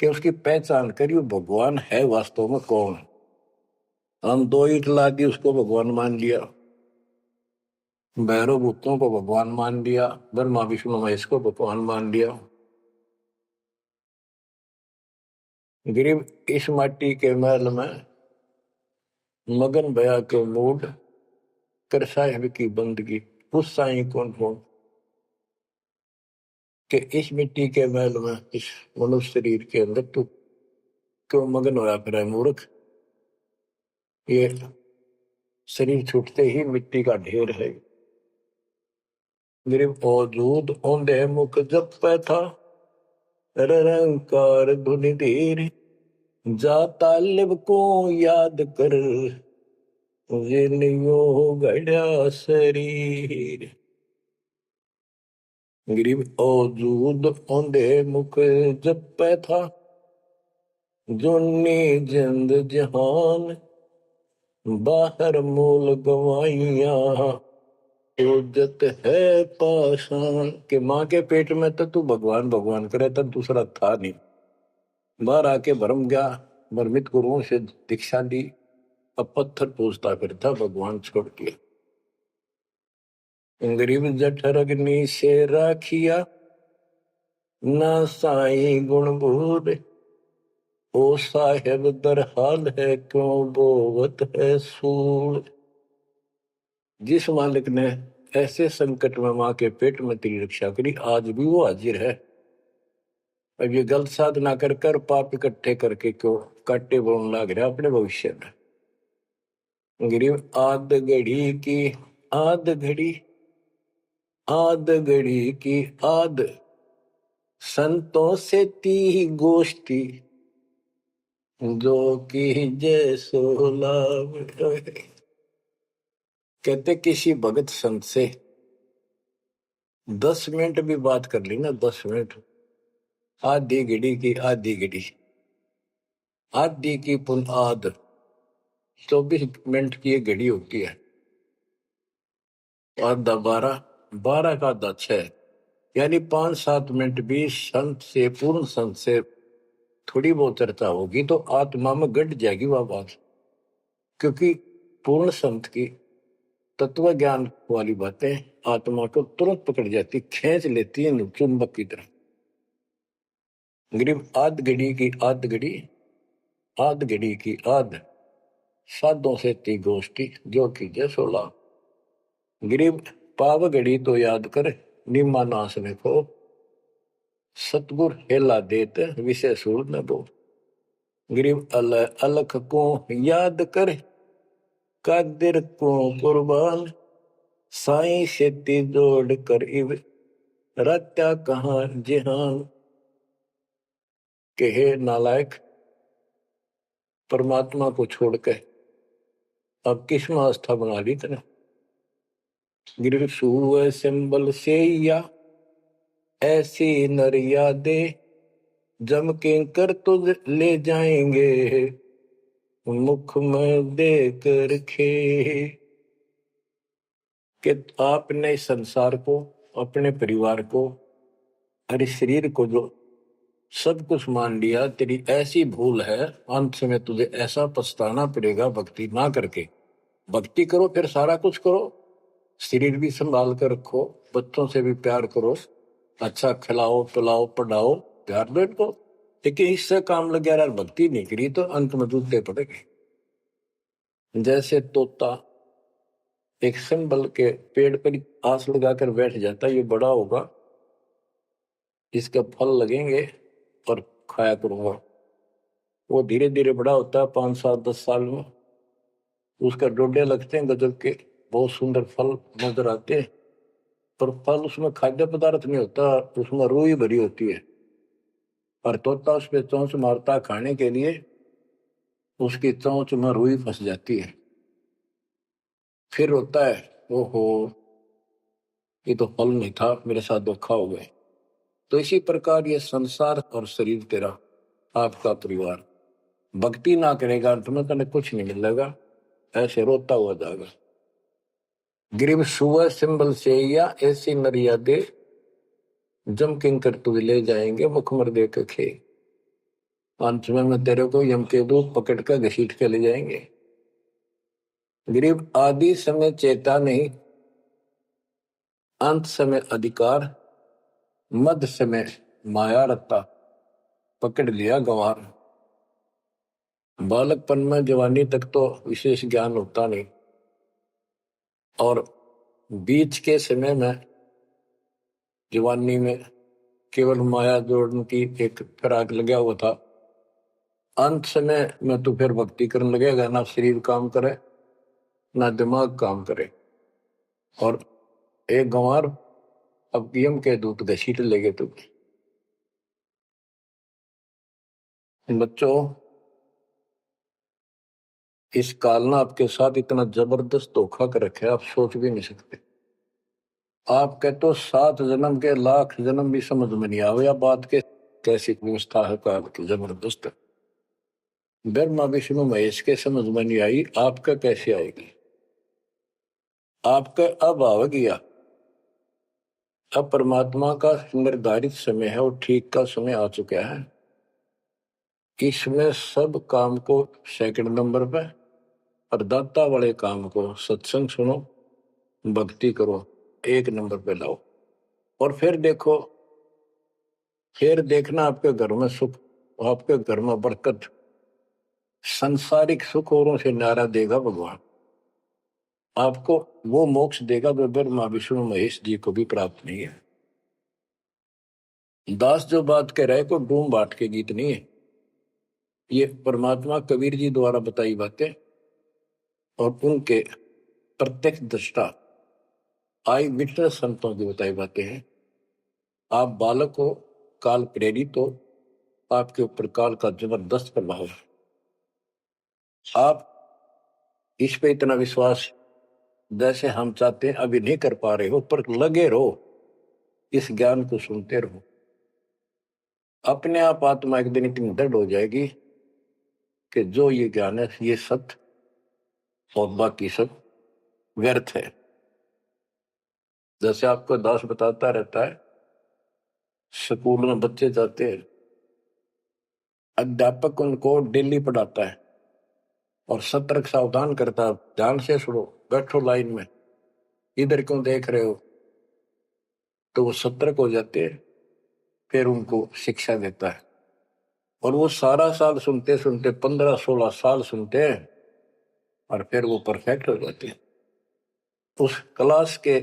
कि उसकी पहचान करी, वो भगवान है वास्तव में कौन। हम दो ईट ला दी उसको भगवान मान लिया, भैरव भूतों को भगवान मान लिया, ब्रह्मा विष्णु महेश को भगवान मान लिया। गरीब इस माटी के महल में मगन भया के मूड, कर साहिब की बंदगी उस साई कौन कौन। कि इस मिट्टी के महल में, इस मनुष्य शरीर के अंदर तू क्यों मगन होया फिर मूर्ख। ये शरीर छूटते ही मिट्टी का ढेर है। गरीब औजूद औंधे मुख जप पे था, रंकार धुनि धीर, जाता लिब को याद कर, जिलियो गढ़ा शरीर। गरीब औजूद औंधे मुख जप पे था, जोनी जिंद जहान, बाहर मूल गवाइया, उजत है पाषाण। के माँ के पेट में तो तू भगवान भगवान करे, तब दूसरा था नहीं। बाहर आके भरम गया, भ्रमित गुरुओं से दीक्षा ली, अब पत्थर पूजता फिरता भगवान छोड़ के। गरीब जठर अग्नि से राखिया, ना साई गुण बूढ़, ओ साहेब दर हाल है क्यों बोवत है सूर। जिस मालिक ने ऐसे संकट में माँ के पेट में तेरी रक्षा करी, आज भी वो हाजिर है। अब ये गलत साधना कर कर पाप इकट्ठे करके क्यों काटे बोलने लग रहा अपने भविष्य में। गिरिव आद घड़ी की आद घड़ी, आद घड़ी की आद, संतों से ती गोष्ठी, जो की जय सोलाव। कहते किसी भगत संत से 10 मिनट भी बात कर ली ना, 10 मिनट, आधी घड़ी की आधी घड़ी, आधी की पुन आध, 24 मिनट की एक घड़ी होती है। आधा 12, 12 का आधा 6, यानी 5-7 मिनट भी संत से, पूर्ण संत से थोड़ी बहुत चर्चा होगी तो आत्मा में गट जाएगी वह बात, क्योंकि पूर्ण संत की तत्व ज्ञान वाली बातें आत्मा को तुरंत पकड़ जाती, खींच लेती है चुंबक की तरह। गरीब आध घड़ी की आध घड़ी, आध घड़ी की आध, साधों से ती गोष्ठी, जो की जय 16। गरीब पाव घड़ी तो याद कर, निम्मा नाश ने को, सतगुर हेला देत विषय सूर न दो। गरीब अलख को याद कर, कादिर को कुर्बान, साईं शेती जोड़ कर इव, रत्या कहाँ जिहान। कहे नालायक, परमात्मा को छोड़ के अब किस में आस्था बना ली तने। गिर सुअ सिंबल से या ऐसी नरिया दे, जम के कर तुझ ले जाएंगे, मुख में देकर खे। कि आपने संसार को, अपने परिवार को, अरे शरीर को जो सब कुछ मान लिया, तेरी ऐसी भूल है, अंत में तुझे ऐसा पछताना पड़ेगा भक्ति ना करके। भक्ति करो फिर सारा कुछ करो, शरीर भी संभाल कर रखो, बच्चों से भी प्यार करो, अच्छा खिलाओ पिलाओ पढ़ाओ, प्यार दो इनको, लेकिन इससे काम लग गया भक्ति नहीं करी तो अंत में जूते पड़ेंगे। जैसे तोता एक संबल के पेड़ पर आस लगाकर बैठ जाता, ये बड़ा होगा, इसके फल लगेंगे और खाया करूंगा। वो धीरे धीरे बड़ा होता है, 5-7-10 साल में उसका डोडे लगते हैं गजब के, बहुत सुंदर फल नजर आते हैं, पर फल उसमें खाद्य पदार्थ नहीं होता, उसमें रूई भरी होती है। और तोता उस पर चोंच मारता खाने के लिए, उसकी चोंच में रूई फंस जाती है, फिर होता है ओहो ये तो फल नहीं था, मेरे साथ धोखा हो गए। तो इसी प्रकार ये संसार और शरीर तेरा, आपका परिवार, भक्ति ना करेगा तुम्हें तने कुछ नहीं मिलेगा, ऐसे रोता हुआ जाएगा। गिरिव सुअ सिंबल से या ऐसी नरिया दे, जम किंकर तुझ ले जाएंगे, मुखमर दे के खे। अंत में तेरे को यम के दूत पकड़ कर घसीट के ले जाएंगे। गरीब आदि समय चेता नहीं, अंत समय अधिकार, मध्य समय माया रत्ता, पकड़ लिया गंवार। बालकपन में जवानी तक तो विशेष ज्ञान होता नहीं, और बीच के समय में जवानी में केवल माया जोड़ने की एक फिराक लगा हुआ था। अंत समय में तो फिर भक्ति करने लगेगा, ना शरीर काम करे ना दिमाग काम करे, और एक गंवार अब यम के दूत घसीट लेगे तुम। बच्चों, इस काल ने आपके साथ इतना जबरदस्त धोखा कर रखा है, आप सोच भी नहीं सकते। आप कहते तो 7 जन्म के लाख जन्म भी समझ में नहीं आवे, या बात के कैसी व्यवस्था है काल की जबरदस्त। ब्रह्मा विष्णु महेश के समझ में नहीं आई, आपका कैसे आएगी। आपका अब आ गया, अब परमात्मा का निर्धारित समय है और ठीक का समय आ चुका है। इसमें सब काम को सेकंड नंबर पे, और दाता वाले काम को, सत्संग सुनो, भक्ति करो, 1 नंबर पे लाओ। और फिर देखो, फिर देखना आपके घर में सुख, आपके घर में बरकत, संसारिक सुख औरों से नारा देगा भगवान। आपको वो मोक्ष देगा जो ब्रह्मा विष्णु महेश जी को भी प्राप्त नहीं है। दास जो बात कह रहे को डूम बाट के गीत नहीं है, ये परमात्मा कबीर जी द्वारा बताई बातें। और उनके प्रत्यक्ष दृष्टा आई विटनेस संतों की बताई बातें हैं। आप बालक हो, काल प्रेरित हो, आपके ऊपर काल का जबरदस्त प्रभाव है। आप इस पे इतना विश्वास जैसे हम चाहते हैं अभी नहीं कर पा रहे हो, पर लगे रहो, इस ज्ञान को सुनते रहो। अपने आप आत्मा एक दिन इतनी दृढ़ हो जाएगी कि जो ये ज्ञान है ये सत्य और बाकी सब व्यर्थ है। जैसे आपको दास बताता रहता है, स्कूल में बच्चे जाते हैं, अध्यापक उनको डेली पढ़ाता है और सतर्क सावधान करता है, ध्यान से सुनो, बैठो लाइन में, इधर क्यों देख रहे हो। तो वो सतर्क हो जाते हैं, फिर उनको शिक्षा देता है और वो सारा साल सुनते सुनते 15-16 साल सुनते हैं और फिर वो परफेक्ट हो जाते हैं। उस क्लास के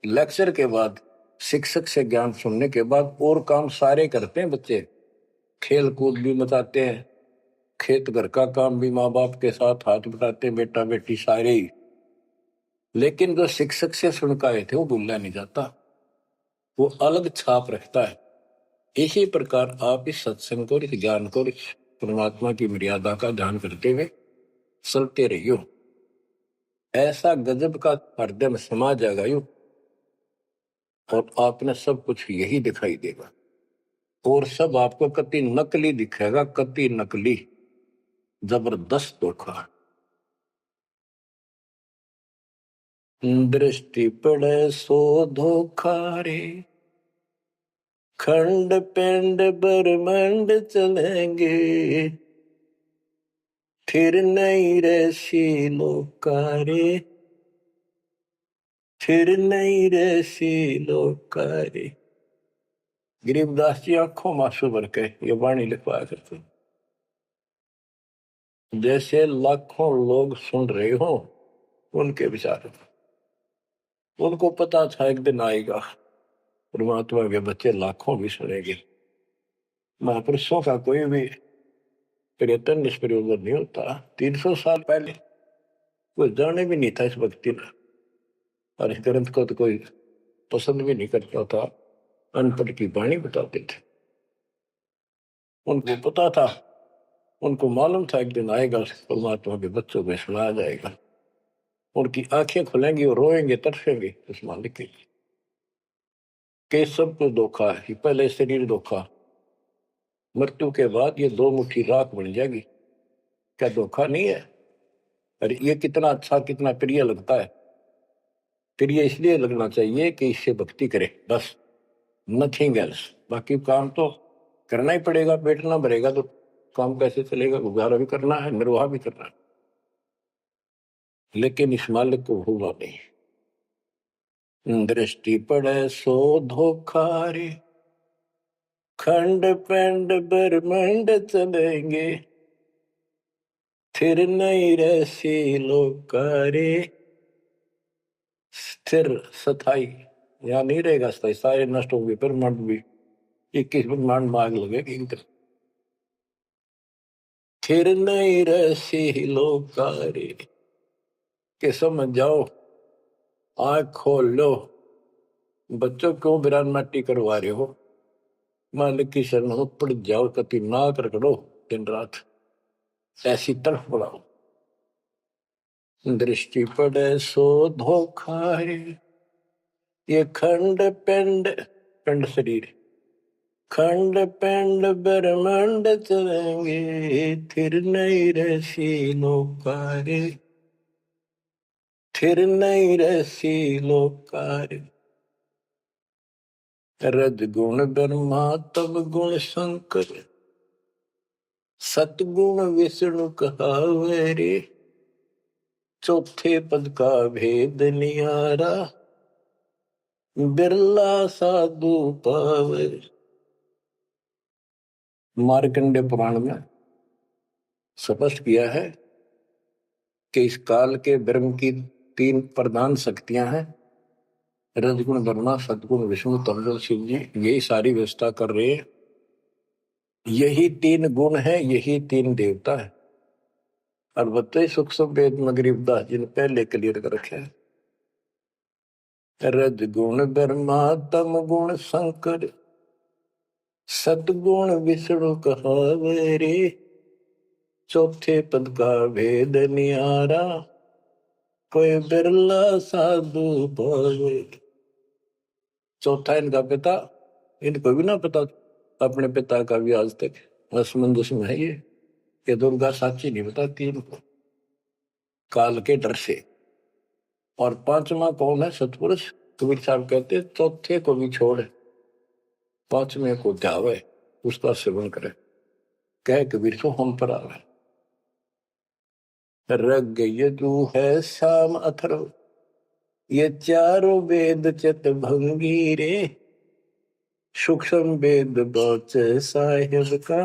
लेक्चर के बाद, शिक्षक से ज्ञान सुनने के बाद और काम सारे करते हैं बच्चे, खेल कूद भी मचाते हैं, खेत घर का काम भी माँ बाप के साथ हाथ बटाते हैं, बेटा बेटी सारे ही। लेकिन जो शिक्षक से सुन के आए थे वो भूलना नहीं जाता, वो अलग छाप रखता है। इसी प्रकार आप इस सत्संग को, इस ज्ञान को, इस परमात्मा की मर्यादा का ध्यान करते हुए चलते रहियो। ऐसा गजब का हृदय में समा जाएगा यूं, और आपने सब कुछ यही दिखाई देगा और सब आपको कति नकली दिखेगा, कति नकली, जबरदस्त धोखा। दृष्टि पड़े सो धोखा रे, खंड पिंड ब्रह्मांड चलेंगे, फिर नहीं रसी लोकारे, फिर नहीं रसी लोकारे। गरीबदास जी आंखों मासू भर के ये वाणी लिखवाया करते, जैसे लाखों लोग सुन रहे हो उनके विचार। उनको पता था एक दिन आएगा परमात्मा के बच्चे लाखों भी सुनेंगे। महापुरुषों का कोई भी प्रयत्न निष्प्रयोजन नहीं होता। 300 साल पहले कोई जाने भी नहीं था इस भक्ति में, और इस ग्रंथ को तो कोई पसंद भी नहीं करता था, अनपढ़ की वाणी बताते थे। उनको पता था, उनको मालूम था एक दिन आएगा परमात्मा के बच्चों को सुनाया जाएगा, उनकी आंखें खुलेंगी और रोएंगे, तरसेंगे उस मालिक के लिए कि सब कुछ धोखा है। पहले शरीर धोखा, मृत्यु के बाद ये 2 मुट्ठी राख बन जाएगी, क्या धोखा नहीं है। अरे ये कितना अच्छा, कितना प्रिय लगता है। प्रिय इसलिए लगना चाहिए कि इससे भक्ति करे, बस, नथिंग एल्स। बाकी काम तो करना ही पड़ेगा, पेट ना भरेगा तो काम कैसे चलेगा, गुजारा भी करना है, निर्वाह भी करना है। लेकिन इस मालिक को भूला नहीं। दृष्टि पड़े सो धोखा रे, खंड पिंड ब्रह्मांड चलेंगे, फिर नहीं रसी लोकारे। स्थिर स्थाई यहाँ नहीं रहेगा, स्थाई सारे नष्ट होंगे, ब्रह्मांड भी 21 ब्रह्मांड में आग लगेगी। फिर नहीं रसी लोकारे, के समझ जाओ, आँख खोल लो, बच्चों क्यों बिरान माटी करवा रहे हो, मालिक की शरण हो, पड़ जाओ, कति नाक रगड़ो दिन रात, ऐसी तरफ बढ़ाओ। दृष्टि पड़े सो धोखा रे, ये खंड पिंड, पिंड शरीर, खंड पिंड ब्रह्मांड चलेंगे, फिर नहीं रसी लोकारे, फिर नहीं रसी लोकारे। रजगुण ब्रह्मा तब गुण शंकर, सतगुण विष्णु कहावे रे, चौथे पद का भेद निहारा, बिरला साधु पावे। मार्कंडे पुराण में स्पष्ट किया है कि इस काल के ब्रह्म की 3 प्रधान शक्तियां हैं, रजगुण ब्रह्मा, सतगुण विष्णु, तमोगुण शिव जी, यही सारी व्यवस्था कर रहे हैं। यही 3 गुण है, यही 3 देवता है। और बताइए सूक्ष्म वेद में गरीबदास जी ने पहले क्लियर कर रखा है, रज गुण ब्रह्मा तम गुण शंकर सतगुण विष्णु कहावे रे, चौथे पद का भेद नियारा कोई बिरला साधु पावे। चौथा इनका पिता, इनको भी ना पता अपने पिता का भी आज तक असमंजस में है ये दुर्गा साची नहीं बताती इनको काल के डर से। और पांचवा कौन है? सतपुरुष। कबीर साहब कहते चौथे को भी छोड़ पांचवे को ध्यावे, उसका सेवन करे, कह कबीर सो हम पर आवे। रग यजु है शाम अथर्व ये चारों वेद चित भंगी रे, सूक्ष्म वेद बौच साहिब का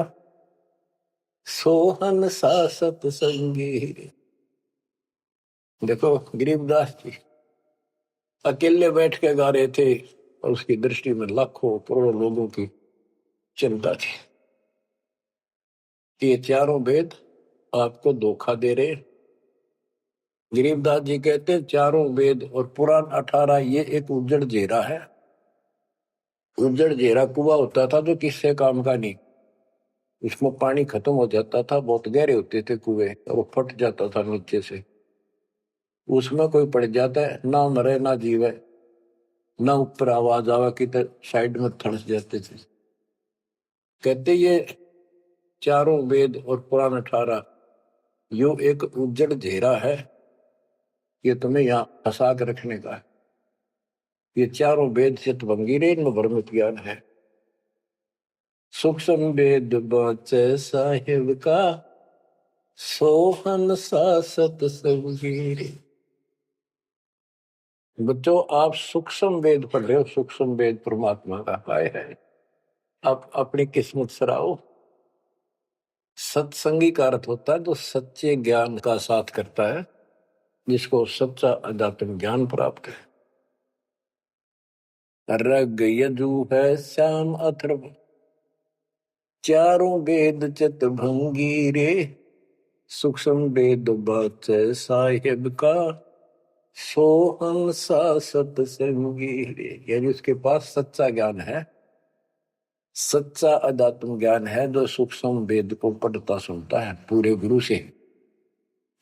सोहन सा सतसंगी रे। देखो गरीबदास जी अकेले बैठ के गा रहे थे और उसकी दृष्टि में लाखों करोड़ों लोगों की चिंता थी कि ये चारों वेद आपको धोखा दे रहे। गरीबदास जी कहते चारों वेद और पुराण 18 ये एक उज्जड़ जेरा है। उज्जड़ जेरा कुआं होता था जो किससे काम का नहीं, इसमें पानी खत्म हो जाता था, बहुत गहरे होते थे कुएं और वो फट जाता था नीचे से, उसमें कोई पड़ जाता है ना मरे ना जीवे, ना ऊपर आवाज आवा कि साइड में थड़स जाते थे। कहते ये चारों वेद और पुराण 18 यो एक उज्जड़ घेरा है, ये तुम्हें यहाँ फंसा कर रखने का है। ये चारों वेद चित भंगीरे इनमें भ्रमित ज्ञान है। सूक्ष्म वेद बचे साहिब का सोहन सा सतसंगीरे। बच्चों आप सूक्ष्म वेद पढ़ रहे हो, सूक्ष्म वेद परमात्मा का पाए है, आप अपनी किस्मत सराओ। सत्संगी का अर्थ होता है जो सच्चे ज्ञान का साथ करता है, जिसको सच्चा अध्यात्म ज्ञान प्राप्त है। रग यजु है श्याम अथर्व चारों वेद चित भंगीरे, सूक्ष्म वेद बच साहिब का सोहन सा सतसंगी रे। यानी उसके पास सच्चा ज्ञान है, सच्चा अध्यात्म ज्ञान है, जो सूक्ष्म वेद को पढ़ता सुनता है पूरे गुरु से।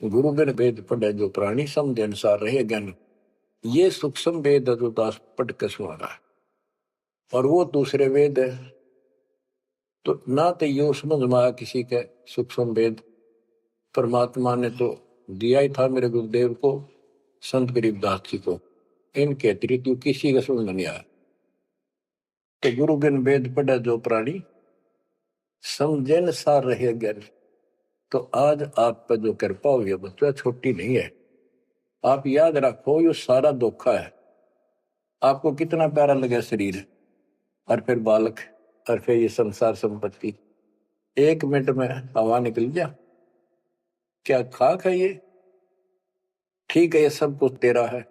गुरु बिन वेद पढ़े जो प्राणी समझ अनुसार रहे ज्ञान, ये सूक्ष्म वेद जो दास पढ़ के सुना रहा है। और वो दूसरे वेद है तो ना तो ये समझ में आया किसी के सूक्ष्म वेद, परमात्मा ने तो दिया ही था मेरे गुरुदेव को, संत गरीबदास जी को, इनके अतिरिक्त किसी का समझ नहीं आया। तो गुरु बिन वेद पढ़े जो प्राणी समझे न सार रहे ज्ञान। तो आज आप पर जो कृपा हुई है बच्चा छोटी नहीं है। आप याद रखो ये सारा धोखा है। आपको कितना प्यारा लगा शरीर और फिर बालक और फिर ये संसार संपत्ति, 1 मिनट में हवा निकल गया। क्या खाक है ये? ठीक है ये सब कुछ तेरा है,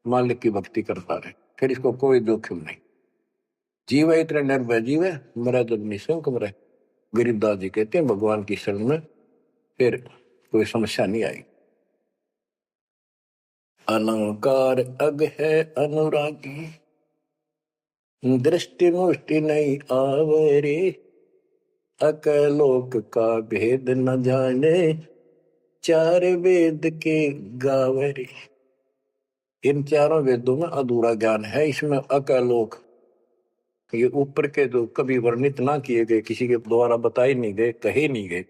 मालिक की भक्ति करता रहे, फिर इसको कोई जोखिम नहीं। जीव इतने निर्भय जीव है, मेरा जब निशंक मरे। गरीबदास जी कहते हैं भगवान की शरण में फिर कोई समस्या नहीं आई। अलंकार अग है अनुरागी दृष्टि मुष्टि नहीं आवरे, अकलोक का भेद न जाने 4 वेद के गावरे। इन चारों वेदों में अधूरा ज्ञान है, इसमें अकलोक ये ऊपर के जो कभी वर्णित ना किए गए, किसी के द्वारा बताए नहीं गए, कहे नहीं गए,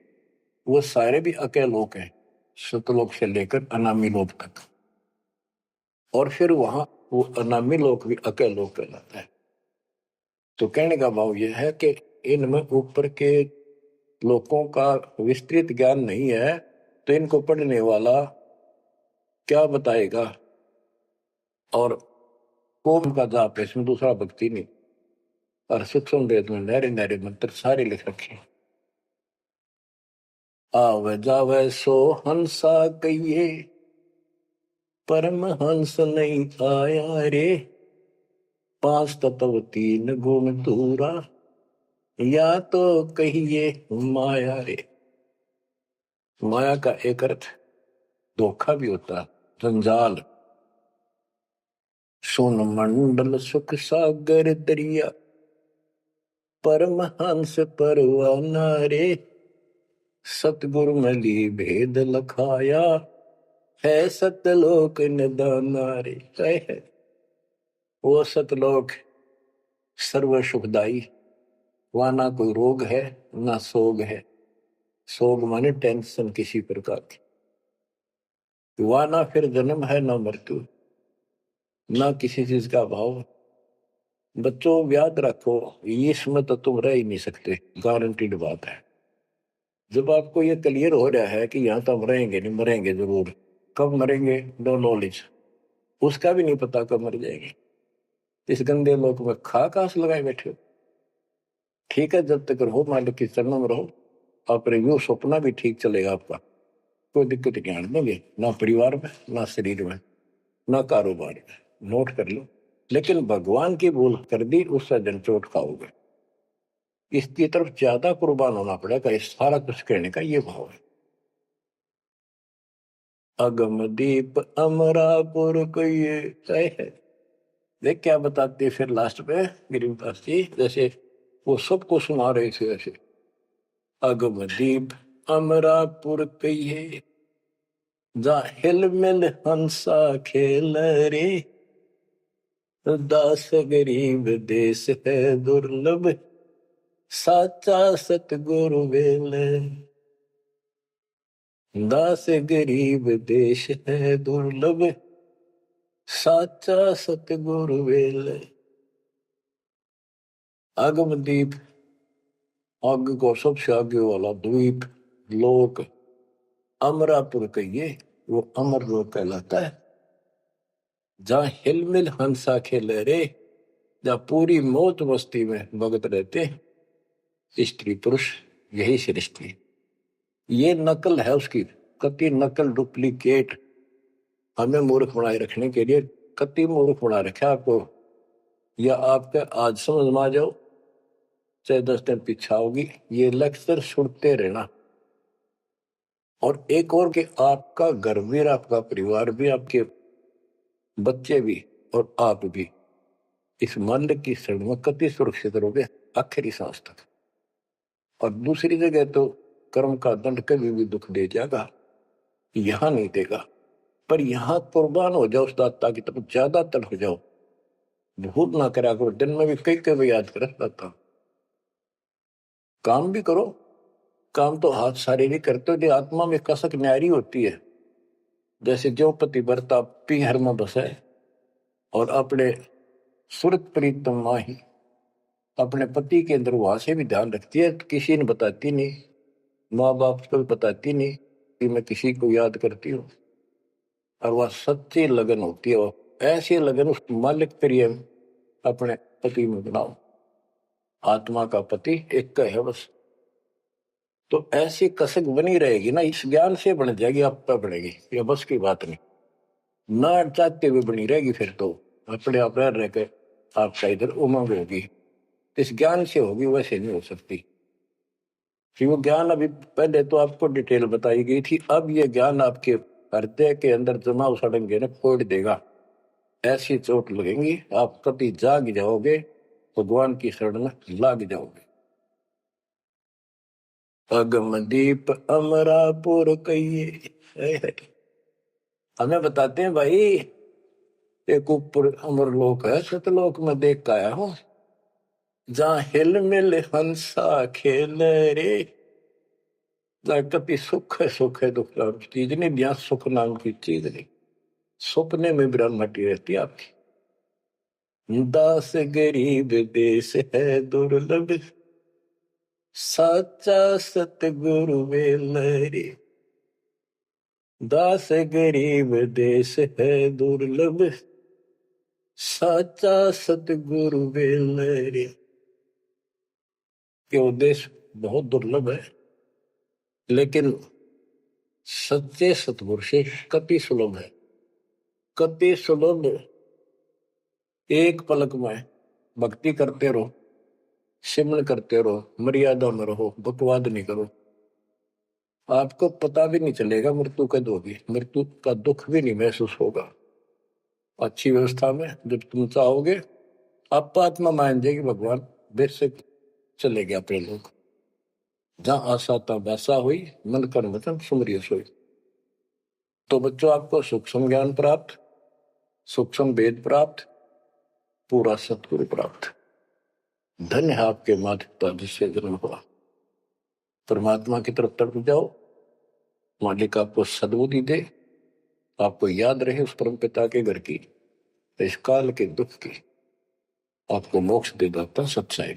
वो सारे भी अकलोक हैं, सतलोक से लेकर अनामी लोक तक। और फिर वहां वो अनामी लोक भी अकलोक कहलाता है। तो कहने का भाव यह है कि इनमें ऊपर के लोगों का विस्तृत ज्ञान नहीं है, तो इनको पढ़ने वाला क्या बताएगा। और कोम का जाप है, इसमें दूसरा भक्ति नहीं। और सूक्ष्म वेद में नहरे नहरे मंत्र सारे लिख रखे। आवे जावे सो हंसा कहिए परम हंस नहीं आया रे, 5 तत्व 3 गुण दूरा या तो कहिए माया रे। माया का एक अर्थ धोखा भी होता है, जंजाल। सुन मंडल सुख सागर दरिया, परमहंस परवाना रे, सतगुरु मली भेद लखाया, है सतलोक निदाना रे। है वो सतलोक सर्व सुखदाई, वहां ना कोई रोग है ना सोग है। सोग माने टेंशन किसी प्रकार की। वहां ना फिर जन्म है ना मृत्यु, ना किसी चीज का भाव। बच्चों याद रखो, इसमें तो तुम रह ही नहीं सकते, गारंटीड बात है। जब आपको ये क्लियर हो रहा है कि यहाँ तो हम रहेंगे नहीं, मरेंगे जरूर। कब मरेंगे नो नॉलेज, उसका भी नहीं पता कब मर जाएंगे। इस गंदे लोक में खा कास लगाए बैठे हो। ठीक है, जब तक रहो मालिक की चरणों में रहो, अपने यू सपना भी ठीक चलेगा आपका, कोई दिक्कत नहीं आने देंगे, ना परिवार में ना शरीर में ना कारोबार में। नोट कर लो। लेकिन भगवान की भूल कर दी, उससे जन चोट खाओगे। इसकी तरफ ज्यादा कुर्बान होना पड़ेगा। इस सारा कुछ कहने का ये भाव है। अगम दीप अमरापुर को ये है। देख क्या बताते फिर लास्ट में गिरिदास जी, जैसे वो सबको सुना रहे थे ऐसे। अगम दीप अमरापुर कहिए, जा हिल मिल हंसा खेल रे, दास गरीब देश है दुर्लभ, साचा सतगुरु वेल। दास गरीब देश है दुर्लभ, साचा सतगुरु वेल। आगम दीप, आग को सबसे आगे वाला द्वीप लोक, अमरापुर कहिए, वो अमर लोक कहलाता है। जहां हिलमिल हंसा खेले रे, जहां पूरी मौत मस्ती में भगत रहते स्त्री पुरुष, यही सृष्टि। ये नकल है उसकी, कति नकल डुप्लीकेट हमें मूर्ख बनाए रखने के लिए कति मूर्ख बना रखा आपको। या आपके आज समझ में आ जाओ, चाहे 10 दिन पीछा होगी, ये लेक्चर सुनते रहना। और एक और कि आपका घर भी, आपका परिवार भी, आपके बच्चे भी और आप भी इस मन की शरण में कति सुरक्षित रहोगे आखिरी सांस तक। और दूसरी जगह तो कर्म का दंड कभी भी दुख दे जाएगा, यहां नहीं देगा। पर यहां कुर्बान हो जाओ उस दाता की तरफ, ज्यादा तड़प जाओ। भूल ना करा करो, दिन में भी कई कई याद कर दाता। काम भी करो, काम तो हाथ शारीरिक करते हो, आत्मा में कसक न्यारी होती है। जैसे जो पतिव्रता पीहर में बसे और अपने सुरत प्रीतम माही अपने पति के अंदर वहां से भी ध्यान रखती है, किसी ने बताती नहीं, माँ बाप को भी बताती नहीं कि मैं किसी को याद करती हूँ। और वह सच्ची लगन होती है, ऐसी लगन उस मालिक प्रिय अपने पति में बनाओ। आत्मा का पति एक का है बस। तो ऐसी कसक बनी रहेगी ना, इस ज्ञान से बन जाएगी, आप पे बढ़ेगी, ये बस की बात नहीं। ना चाहते हुए बनी रहेगी, फिर तो अपने आप रह के आपका इधर उमंग होगी। इस ज्ञान से होगी, वैसे नहीं हो सकती। कि वो ज्ञान अभी पहले तो आपको डिटेल बताई गई थी, अब ये ज्ञान आपके हृदय के अंदर जमा सड़ेंगे ना, फोड़ देगा। ऐसी चोट लगेंगी, आप कभी जाग जाओगे, भगवान की शरण में लाग जाओगे। अगम दीप अमरापुर कहिए, हमें बताते हैं भाई, एक ऊपर अमर लोक है, सतलोक में देख के आया हूं, जहां हिल मिल हंसा खेल रे, जहां कभी सुख है दुख नाम की चीज नहीं, जहां सुख नाम की चीज नहीं। सपने में ब्रह्मटी रहती है आपकी। दास गरीब देश है दुर्लभ, साचा सतगुरु वेल रे। दास गरीब देश है दुर्लभ, साचा सतगुरु वेल रे। ये उद्देश्य बहुत दुर्लभ है, लेकिन सच्चे सतगुरु से कति सुलभ है, कति सुलभ। एक पलक में भक्ति करते रहो, सिमरण करते रहो, मर्यादा में रहो, बकवाद नहीं करो। आपको पता भी नहीं चलेगा मृत्यु कब होगी, मृत्यु का दुख भी नहीं महसूस होगा। अच्छी व्यवस्था में जब तुम चाहोगे, आप आत्मा मान जाएगी भगवान बेशक चले गया अपने लोग। जहां आशा ता वैसा हुई, मन कर्म वचन सुमरिय सोई। तो बच्चों, आपको सूक्ष्म ज्ञान प्राप्त, सूक्ष्म वेद प्राप्त, पूरा सतगुरु प्राप्त। धन्य है आपके माता पिता जिससे जन्म हुआ। परमात्मा की तरफ तड़प जाओ, मालिक आपको सद्बुद्धि दे, आपको याद रहे उस परम पिता के घर की, इस काल के दुख की आपको मोक्ष दे देता सच्चाई।